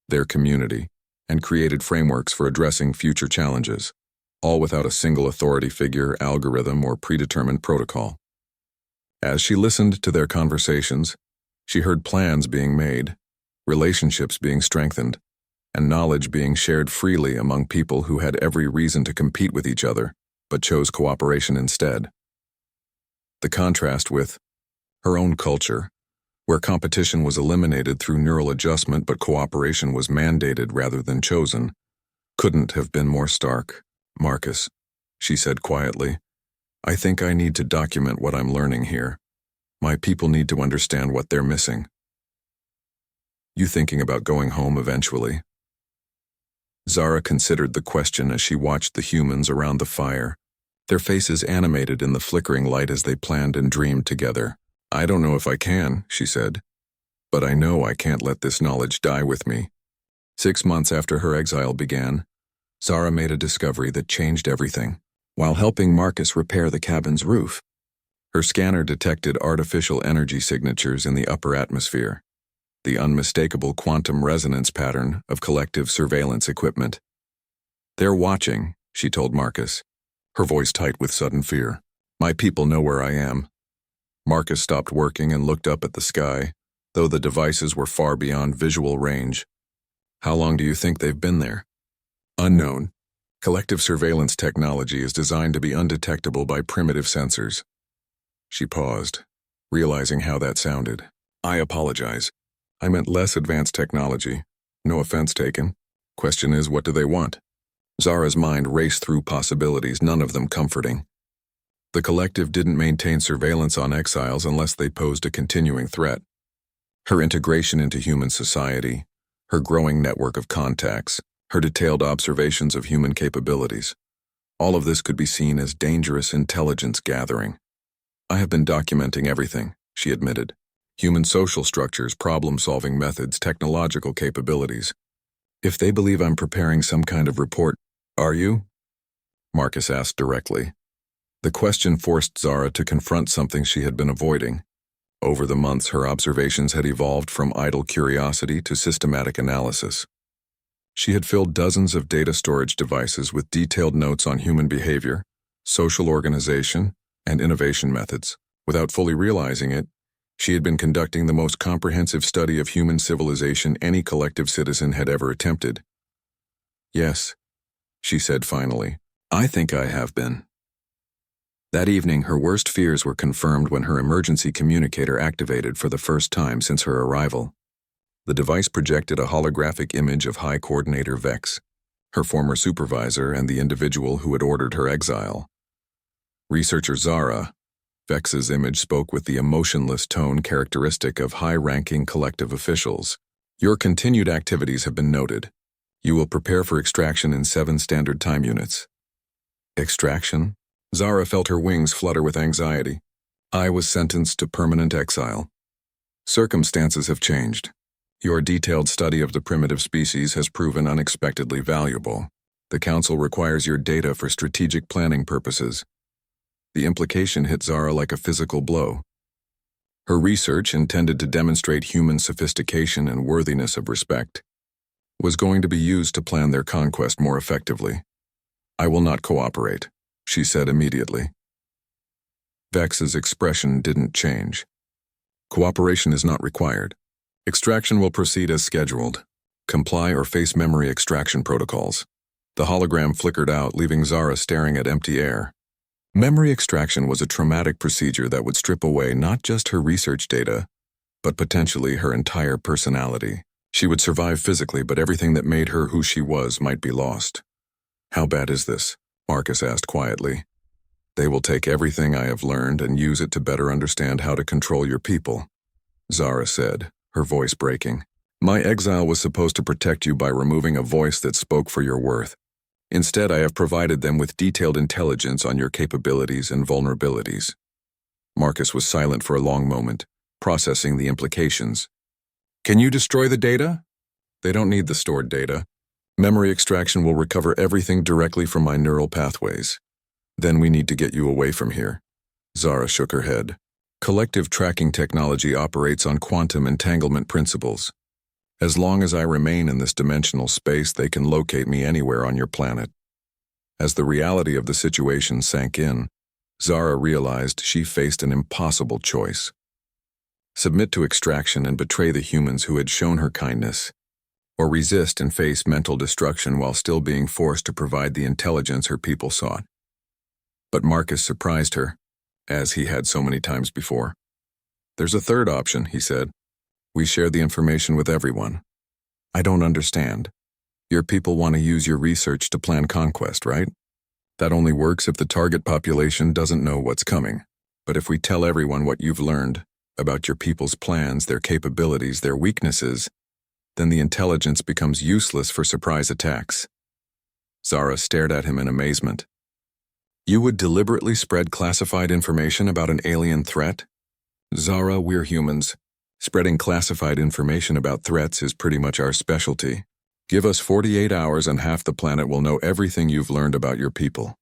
Speaker 1: their community, and created frameworks for addressing future challenges, all without a single authority figure, algorithm, or predetermined protocol. As she listened to their conversations, she heard plans being made, relationships being strengthened, and knowledge being shared freely among people who had every reason to compete with each other, but chose cooperation instead. The contrast with her own culture, where competition was eliminated through neural adjustment but cooperation was mandated rather than chosen, couldn't have been more stark. Marcus, she said quietly, I think I need to document what I'm learning here. My people need to understand what they're missing. You thinking about going home eventually? Zara considered the question as she watched the humans around the fire, their faces animated in the flickering light as they planned and dreamed together. I don't know if I can, she said, but I know I can't let this knowledge die with me. 6 months after her exile began, Zara made a discovery that changed everything. While helping Marcus repair the cabin's roof, her scanner detected artificial energy signatures in the upper atmosphere, the unmistakable quantum resonance pattern of collective surveillance equipment. They're watching, she told Marcus, her voice tight with sudden fear. My people know where I am. Marcus stopped working and looked up at the sky, though the devices were far beyond visual range. How long do you think they've been there? Unknown. Collective surveillance technology is designed to be undetectable by primitive sensors. She paused, realizing how that sounded. I apologize. I meant less advanced technology. No offense taken. Question is, what do they want? Zara's mind raced through possibilities, none of them comforting. The collective didn't maintain surveillance on exiles unless they posed a continuing threat. Her integration into human society, her growing network of contacts, her detailed observations of human capabilities, all of this could be seen as dangerous intelligence gathering. I have been documenting everything, she admitted. Human social structures, problem-solving methods, technological capabilities. If they believe I'm preparing some kind of report, are you? Marcus asked directly. The question forced Zara to confront something she had been avoiding. Over the months, her observations had evolved from idle curiosity to systematic analysis. She had filled dozens of data storage devices with detailed notes on human behavior, social organization, and innovation methods. Without fully realizing it, she had been conducting the most comprehensive study of human civilization any collective citizen had ever attempted. Yes, she said finally, I think I have been. That evening, her worst fears were confirmed when her emergency communicator activated for the first time since her arrival. The device projected a holographic image of High Coordinator Vex, her former supervisor and the individual who had ordered her exile. Researcher Zara, Vex's image spoke with the emotionless tone characteristic of high-ranking collective officials. Your continued activities have been noted. You will prepare for extraction in 7 standard time units. Extraction? Zara felt her wings flutter with anxiety. I was sentenced to permanent exile. Circumstances have changed. Your detailed study of the primitive species has proven unexpectedly valuable. The Council requires your data for strategic planning purposes. The implication hit Zara like a physical blow. Her research, intended to demonstrate human sophistication and worthiness of respect, was going to be used to plan their conquest more effectively. I will not cooperate, she said immediately. Vex's expression didn't change. Cooperation is not required. Extraction will proceed as scheduled. Comply or face memory extraction protocols. The hologram flickered out, leaving Zara staring at empty air. Memory extraction was a traumatic procedure that would strip away not just her research data, but potentially her entire personality. She would survive physically, but everything that made her who she was might be lost. How bad is this? Marcus asked quietly. They will take everything I have learned and use it to better understand how to control your people, Zara said, her voice breaking. My exile was supposed to protect you by removing a voice that spoke for your worth. Instead, I have provided them with detailed intelligence on your capabilities and vulnerabilities. Marcus was silent for a long moment, processing the implications. Can you destroy the data? They don't need the stored data. Memory extraction will recover everything directly from my neural pathways. Then we need to get you away from here. Zara shook her head. Collective tracking technology operates on quantum entanglement principles. As long as I remain in this dimensional space, they can locate me anywhere on your planet. As the reality of the situation sank in, Zara realized she faced an impossible choice. Submit to extraction and betray the humans who had shown her kindness, or resist and face mental destruction while still being forced to provide the intelligence her people sought. But Marcus surprised her, as he had so many times before. There's a third option, he said. We share the information with everyone. I don't understand. Your people want to use your research to plan conquest, right? That only works if the target population doesn't know what's coming. But if we tell everyone what you've learned about your people's plans, their capabilities, their weaknesses, then the intelligence becomes useless for surprise attacks. Zara stared at him in amazement. You would deliberately spread classified information about an alien threat? Zara, we're humans. Spreading classified information about threats is pretty much our specialty. Give us 48 hours and half the planet will know everything you've learned about your people.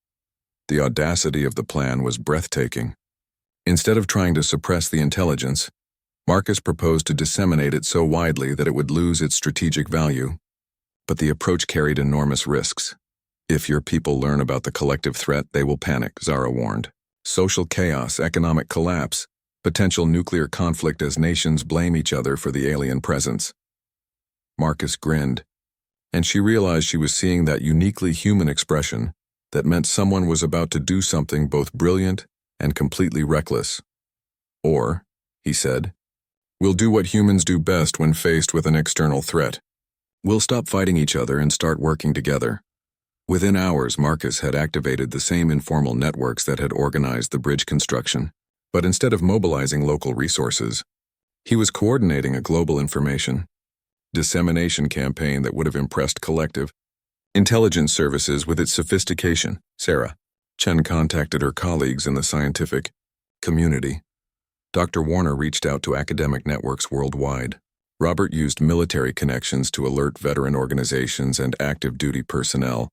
Speaker 1: The audacity of the plan was breathtaking. Instead of trying to suppress the intelligence, Marcus proposed to disseminate it so widely that it would lose its strategic value. But the approach carried enormous risks. If your people learn about the collective threat, they will panic, Zara warned. Social chaos, economic collapse, potential nuclear conflict as nations blame each other for the alien presence. Marcus grinned, and she realized she was seeing that uniquely human expression that meant someone was about to do something both brilliant and completely reckless. Or, he said, we'll do what humans do best when faced with an external threat. We'll stop fighting each other and start working together. Within hours, Marcus had activated the same informal networks that had organized the bridge construction. But instead of mobilizing local resources, he was coordinating a global information dissemination campaign that would have impressed collective intelligence services with its sophistication. Sarah Chen contacted her colleagues in the scientific community. Dr. Warner reached out to academic networks worldwide. Robert used military connections to alert veteran organizations and active duty personnel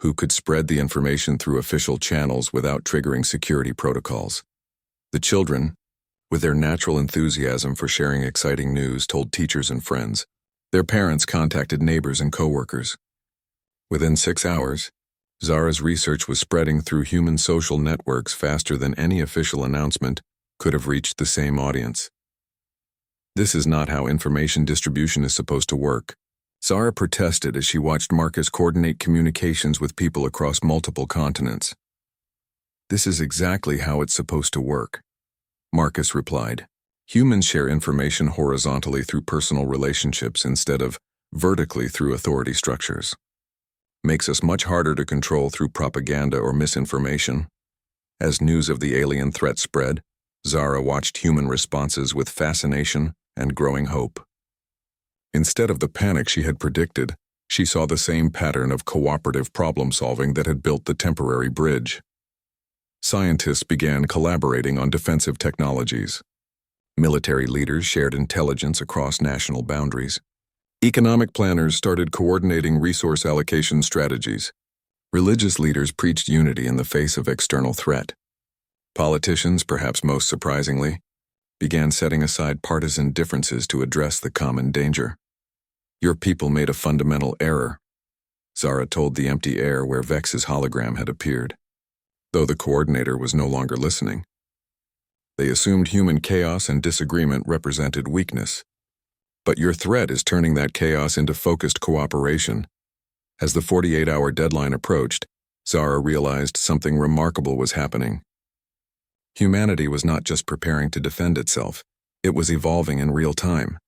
Speaker 1: who could spread the information through official channels without triggering security protocols. The children, with their natural enthusiasm for sharing exciting news, told teachers and friends. Their parents contacted neighbors and coworkers. Within 6 hours, Zara's research was spreading through human social networks faster than any official announcement could have reached the same audience. This is not how information distribution is supposed to work. Zara protested as she watched Marcus coordinate communications with people across multiple continents. This is exactly how it's supposed to work, Marcus replied. Humans share information horizontally through personal relationships instead of vertically through authority structures. Makes us much harder to control through propaganda or misinformation. As news of the alien threat spread, Zara watched human responses with fascination and growing hope. Instead of the panic she had predicted, she saw the same pattern of cooperative problem-solving that had built the temporary bridge. Scientists began collaborating on defensive technologies. Military leaders shared intelligence across national boundaries. Economic planners started coordinating resource allocation strategies. Religious leaders preached unity in the face of external threat. Politicians, perhaps most surprisingly, began setting aside partisan differences to address the common danger. Your people made a fundamental error, Zara told the empty air where Vex's hologram had appeared, though the coordinator was no longer listening. They assumed human chaos and disagreement represented weakness. But your threat is turning that chaos into focused cooperation. As the 48-hour deadline approached, Zara realized something remarkable was happening. Humanity was not just preparing to defend itself, it was evolving in real time.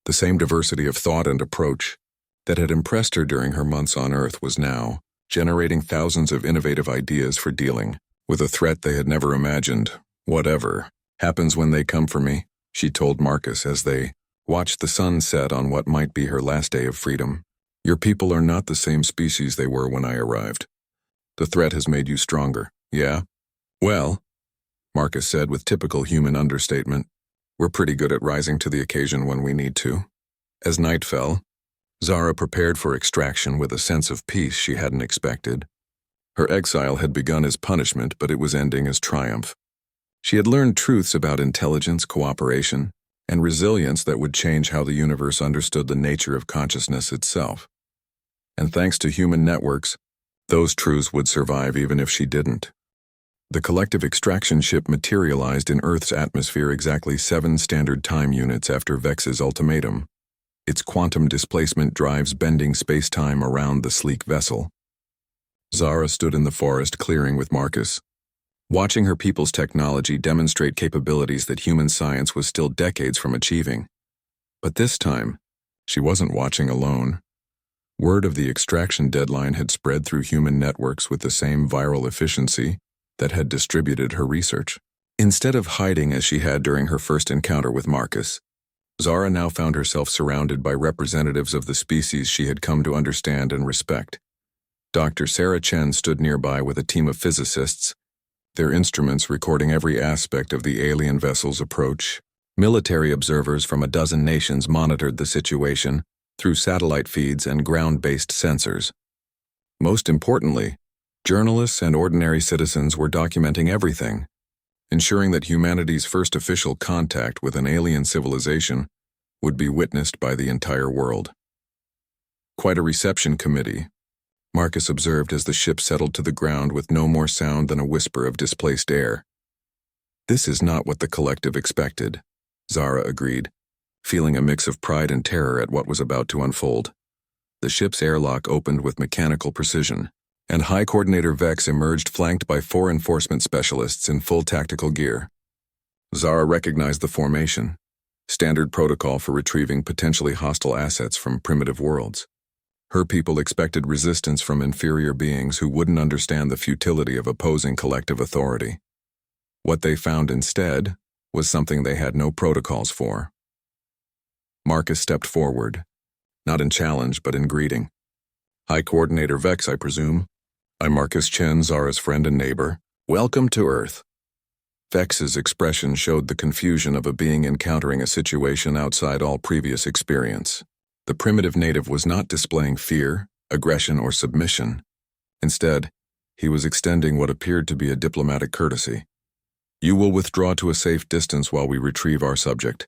Speaker 1: The same diversity of thought and approach that had impressed her during her months on Earth was now generating thousands of innovative ideas for dealing with a threat they had never imagined. Whatever happens when they come for me, she told Marcus as they watched the sun set on what might be her last day of freedom. Your people are not the same species they were when I arrived. The threat has made you stronger, yeah? Well, Marcus said with typical human understatement, we're pretty good at rising to the occasion when we need to. As night fell, Zara prepared for extraction with a sense of peace she hadn't expected. Her exile had begun as punishment, but it was ending as triumph. She had learned truths about intelligence, cooperation, and resilience that would change how the universe understood the nature of consciousness itself. And thanks to human networks, those truths would survive even if she didn't. The collective extraction ship materialized in Earth's atmosphere exactly 7 standard time units after Vex's ultimatum. Its quantum displacement drives bending space-time around the sleek vessel. Zara stood in the forest clearing with Marcus, watching her people's technology demonstrate capabilities that human science was still decades from achieving. But this time, she wasn't watching alone. Word of the extraction deadline had spread through human networks with the same viral efficiency that had distributed her research. Instead of hiding as she had during her first encounter with Marcus, Zara now found herself surrounded by representatives of the species she had come to understand and respect. Dr. Sarah Chen stood nearby with a team of physicists, their instruments recording every aspect of the alien vessel's approach. Military observers from a dozen nations monitored the situation through satellite feeds and ground-based sensors. Most importantly, journalists and ordinary citizens were documenting everything, ensuring that humanity's first official contact with an alien civilization would be witnessed by the entire world. Quite a reception committee, Marcus observed as the ship settled to the ground with no more sound than a whisper of displaced air. This is not what the collective expected, Zara agreed, feeling a mix of pride and terror at what was about to unfold. The ship's airlock opened with mechanical precision, and High Coordinator Vex emerged flanked by 4 enforcement specialists in full tactical gear. Zara recognized the formation, standard protocol for retrieving potentially hostile assets from primitive worlds. Her people expected resistance from inferior beings who wouldn't understand the futility of opposing collective authority. What they found instead was something they had no protocols for. Marcus stepped forward, not in challenge but in greeting. High Coordinator Vex, I presume. I'm Marcus Chen, Zara's friend and neighbor. Welcome to Earth. Vex's expression showed the confusion of a being encountering a situation outside all previous experience. The primitive native was not displaying fear, aggression, or submission. Instead, he was extending what appeared to be a diplomatic courtesy. You will withdraw to a safe distance while we retrieve our subject,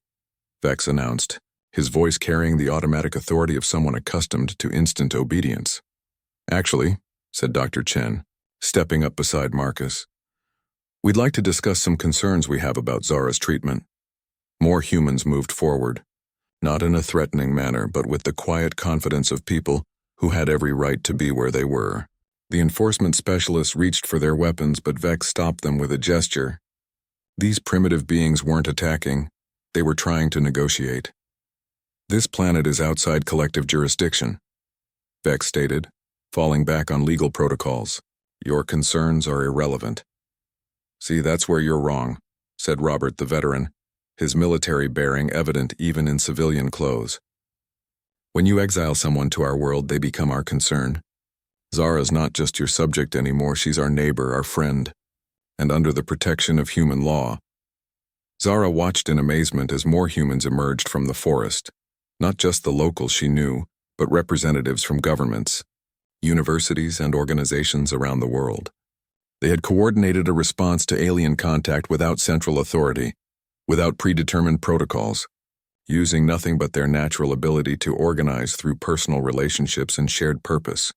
Speaker 1: Vex announced, his voice carrying the automatic authority of someone accustomed to instant obedience. Actually, said Dr. Chen, stepping up beside Marcus, we'd like to discuss some concerns we have about Zara's treatment. More humans moved forward, not in a threatening manner but with the quiet confidence of people who had every right to be where they were. The enforcement specialists reached for their weapons but Vex stopped them with a gesture. These primitive beings weren't attacking, They were trying to negotiate. "This planet is outside collective jurisdiction," Vex stated, falling back on legal protocols. "Your concerns are irrelevant." "See, that's where you're wrong," said Robert the veteran, his military bearing evident even in civilian clothes. "When you exile someone to our world, they become our concern. Zara's not just your subject anymore, she's our neighbor, our friend, and under the protection of human law." Zara watched in amazement as more humans emerged from the forest, not just the locals she knew, but representatives from governments, universities, and organizations around the world. They had coordinated a response to alien contact without central authority, without predetermined protocols, using nothing but their natural ability to organize through personal relationships and shared purpose.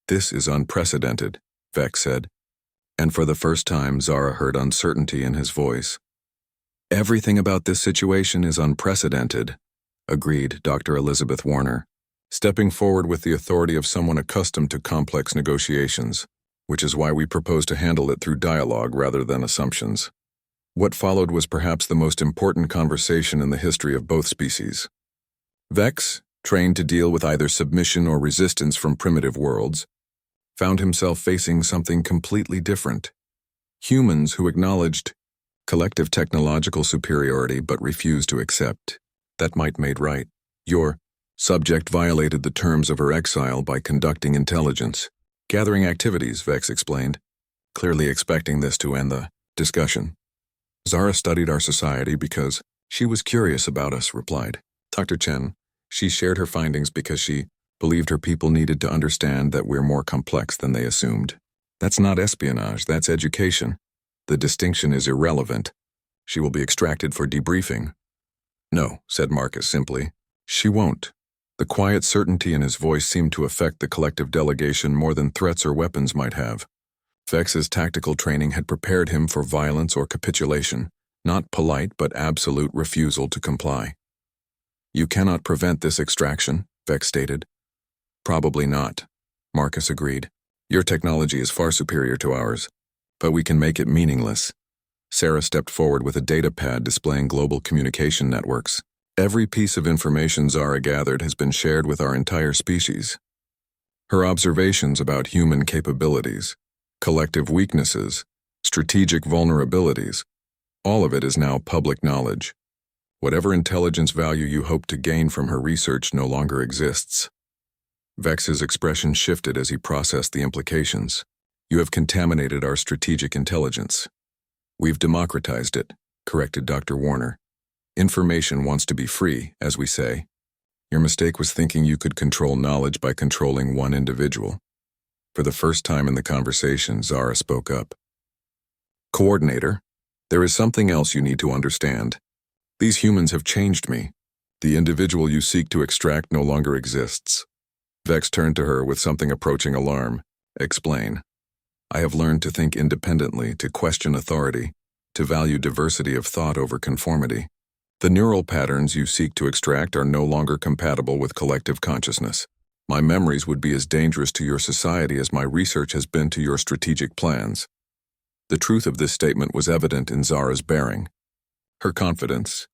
Speaker 1: "This is unprecedented," Vex said, and for the first time Zara heard uncertainty in his voice. "Everything about this situation is unprecedented," agreed Dr. Elizabeth Warner, stepping forward with the authority of someone accustomed to complex negotiations, which is why we propose to handle it through dialogue rather than assumptions. What followed was perhaps the most important conversation in the history of both species. Vex, trained to deal with either submission or resistance from primitive worlds, found himself facing something completely different. Humans who acknowledged collective technological superiority but refused to accept that might made right. "Your subject violated the terms of her exile by conducting intelligence gathering activities," Vex explained, clearly expecting this to end the discussion. "Zara studied our society because she was curious about us," replied Dr. Chen. "She shared her findings because she believed her people needed to understand that we're more complex than they assumed. That's not espionage, that's education. The distinction is irrelevant. She will be extracted for debriefing." "No," said Marcus simply. "She won't." The quiet certainty in his voice seemed to affect the collective delegation more than threats or weapons might have. Vex's tactical training had prepared him for violence or capitulation, not polite but absolute refusal to comply. "You cannot prevent this extraction," Vex stated. "Probably not," Marcus agreed. "Your technology is far superior to ours, but we can make it meaningless." Sarah stepped forward with a data pad displaying global communication networks. "Every piece of information Zara gathered has been shared with our entire species. Her observations about human capabilities, collective weaknesses, strategic vulnerabilities, all of it is now public knowledge. Whatever intelligence value you hoped to gain from her research no longer exists." Vex's expression shifted as he processed the implications. "You have contaminated our strategic intelligence." "We've democratized it," corrected Dr. Warner. "Information wants to be free, as we say. Your mistake was thinking you could control knowledge by controlling one individual." For the first time in the conversation, Zara spoke up. "Coordinator, there is something else you need to understand. These humans have changed me. The individual you seek to extract no longer exists." Vex turned to her with something approaching alarm. "Explain." "I have learned to think independently, to question authority, to value diversity of thought over conformity. The neural patterns you seek to extract are no longer compatible with collective consciousness. My memories would be as dangerous to your society as my research has been to your strategic plans." The truth of this statement was evident in Zara's bearing. Her confidence,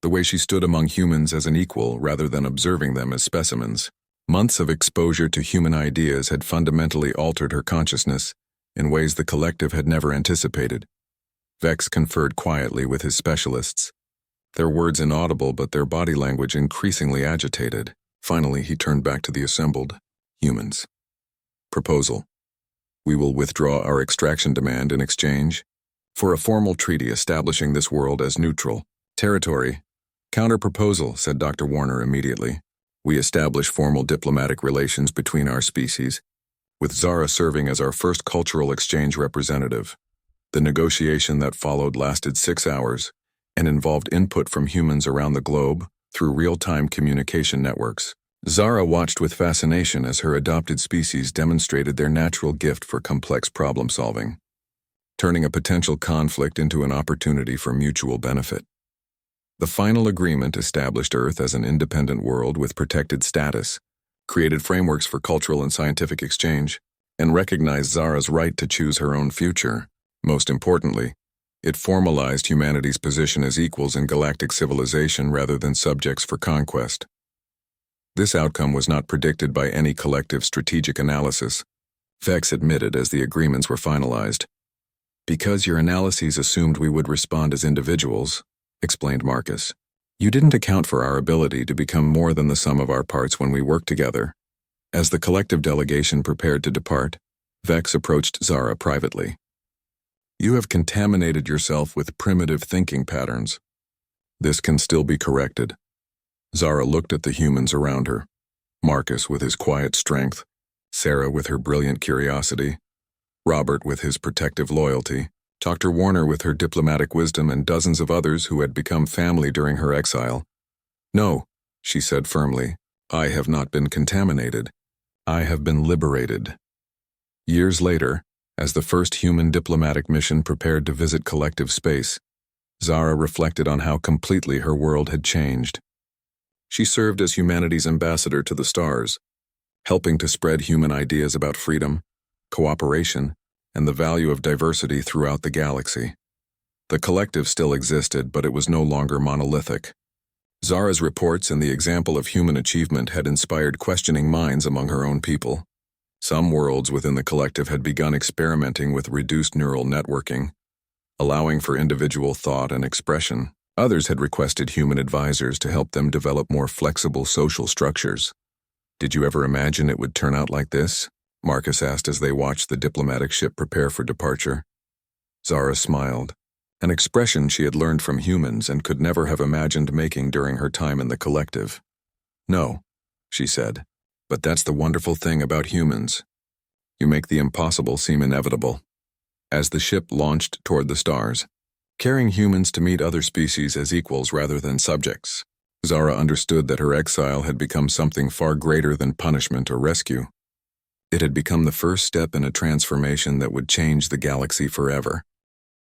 Speaker 1: the way she stood among humans as an equal rather than observing them as specimens. Months of exposure to human ideas had fundamentally altered her consciousness in ways the collective had never anticipated. Vex conferred quietly with his specialists, their words inaudible but their body language increasingly agitated. Finally, he turned back to the assembled humans. "Proposal. We will withdraw our extraction demand in exchange for a formal treaty establishing this world as neutral territory." "Counter-proposal," said Dr. Warner immediately. "We establish formal diplomatic relations between our species, with Zara serving as our first cultural exchange representative." The negotiation that followed lasted 6 hours and involved input from humans around the globe through real-time communication networks. Zara watched with fascination as her adopted species demonstrated their natural gift for complex problem-solving, turning a potential conflict into an opportunity for mutual benefit. The final agreement established Earth as an independent world with protected status, created frameworks for cultural and scientific exchange, and recognized Zara's right to choose her own future. Most importantly, It formalized humanity's position as equals in galactic civilization rather than subjects for conquest. This outcome was not predicted by any collective strategic analysis, Vex admitted as the agreements were finalized. Because your analyses assumed we would respond as individuals, explained Marcus. You didn't account for our ability to become more than the sum of our parts when we work together. As the collective delegation prepared to depart, Vex approached Zara privately. You have contaminated yourself with primitive thinking patterns. This can still be corrected. Zara looked at the humans around her. Marcus with his quiet strength, Sarah with her brilliant curiosity, Robert with his protective loyalty, Dr. Warner with her diplomatic wisdom, and dozens of others who had become family during her exile. No, she said firmly, I have not been contaminated. I have been liberated. Years later, as the first human diplomatic mission prepared to visit collective space, Zara reflected on how completely her world had changed. She served as humanity's ambassador to the stars, helping to spread human ideas about freedom, cooperation, and the value of diversity throughout the galaxy. The collective still existed, but it was no longer monolithic. Zara's reports and the example of human achievement had inspired questioning minds among her own people. Some worlds within the collective had begun experimenting with reduced neural networking, allowing for individual thought and expression. Others had requested human advisors to help them develop more flexible social structures. Did you ever imagine it would turn out like this? Marcus asked as they watched the diplomatic ship prepare for departure. Zara smiled, an expression she had learned from humans and could never have imagined making during her time in the collective. No, she said, but that's the wonderful thing about humans. You make the impossible seem inevitable. As the ship launched toward the stars, carrying humans to meet other species as equals rather than subjects, Zara understood that her exile had become something far greater than punishment or rescue. It had become the first step in a transformation that would change the galaxy forever.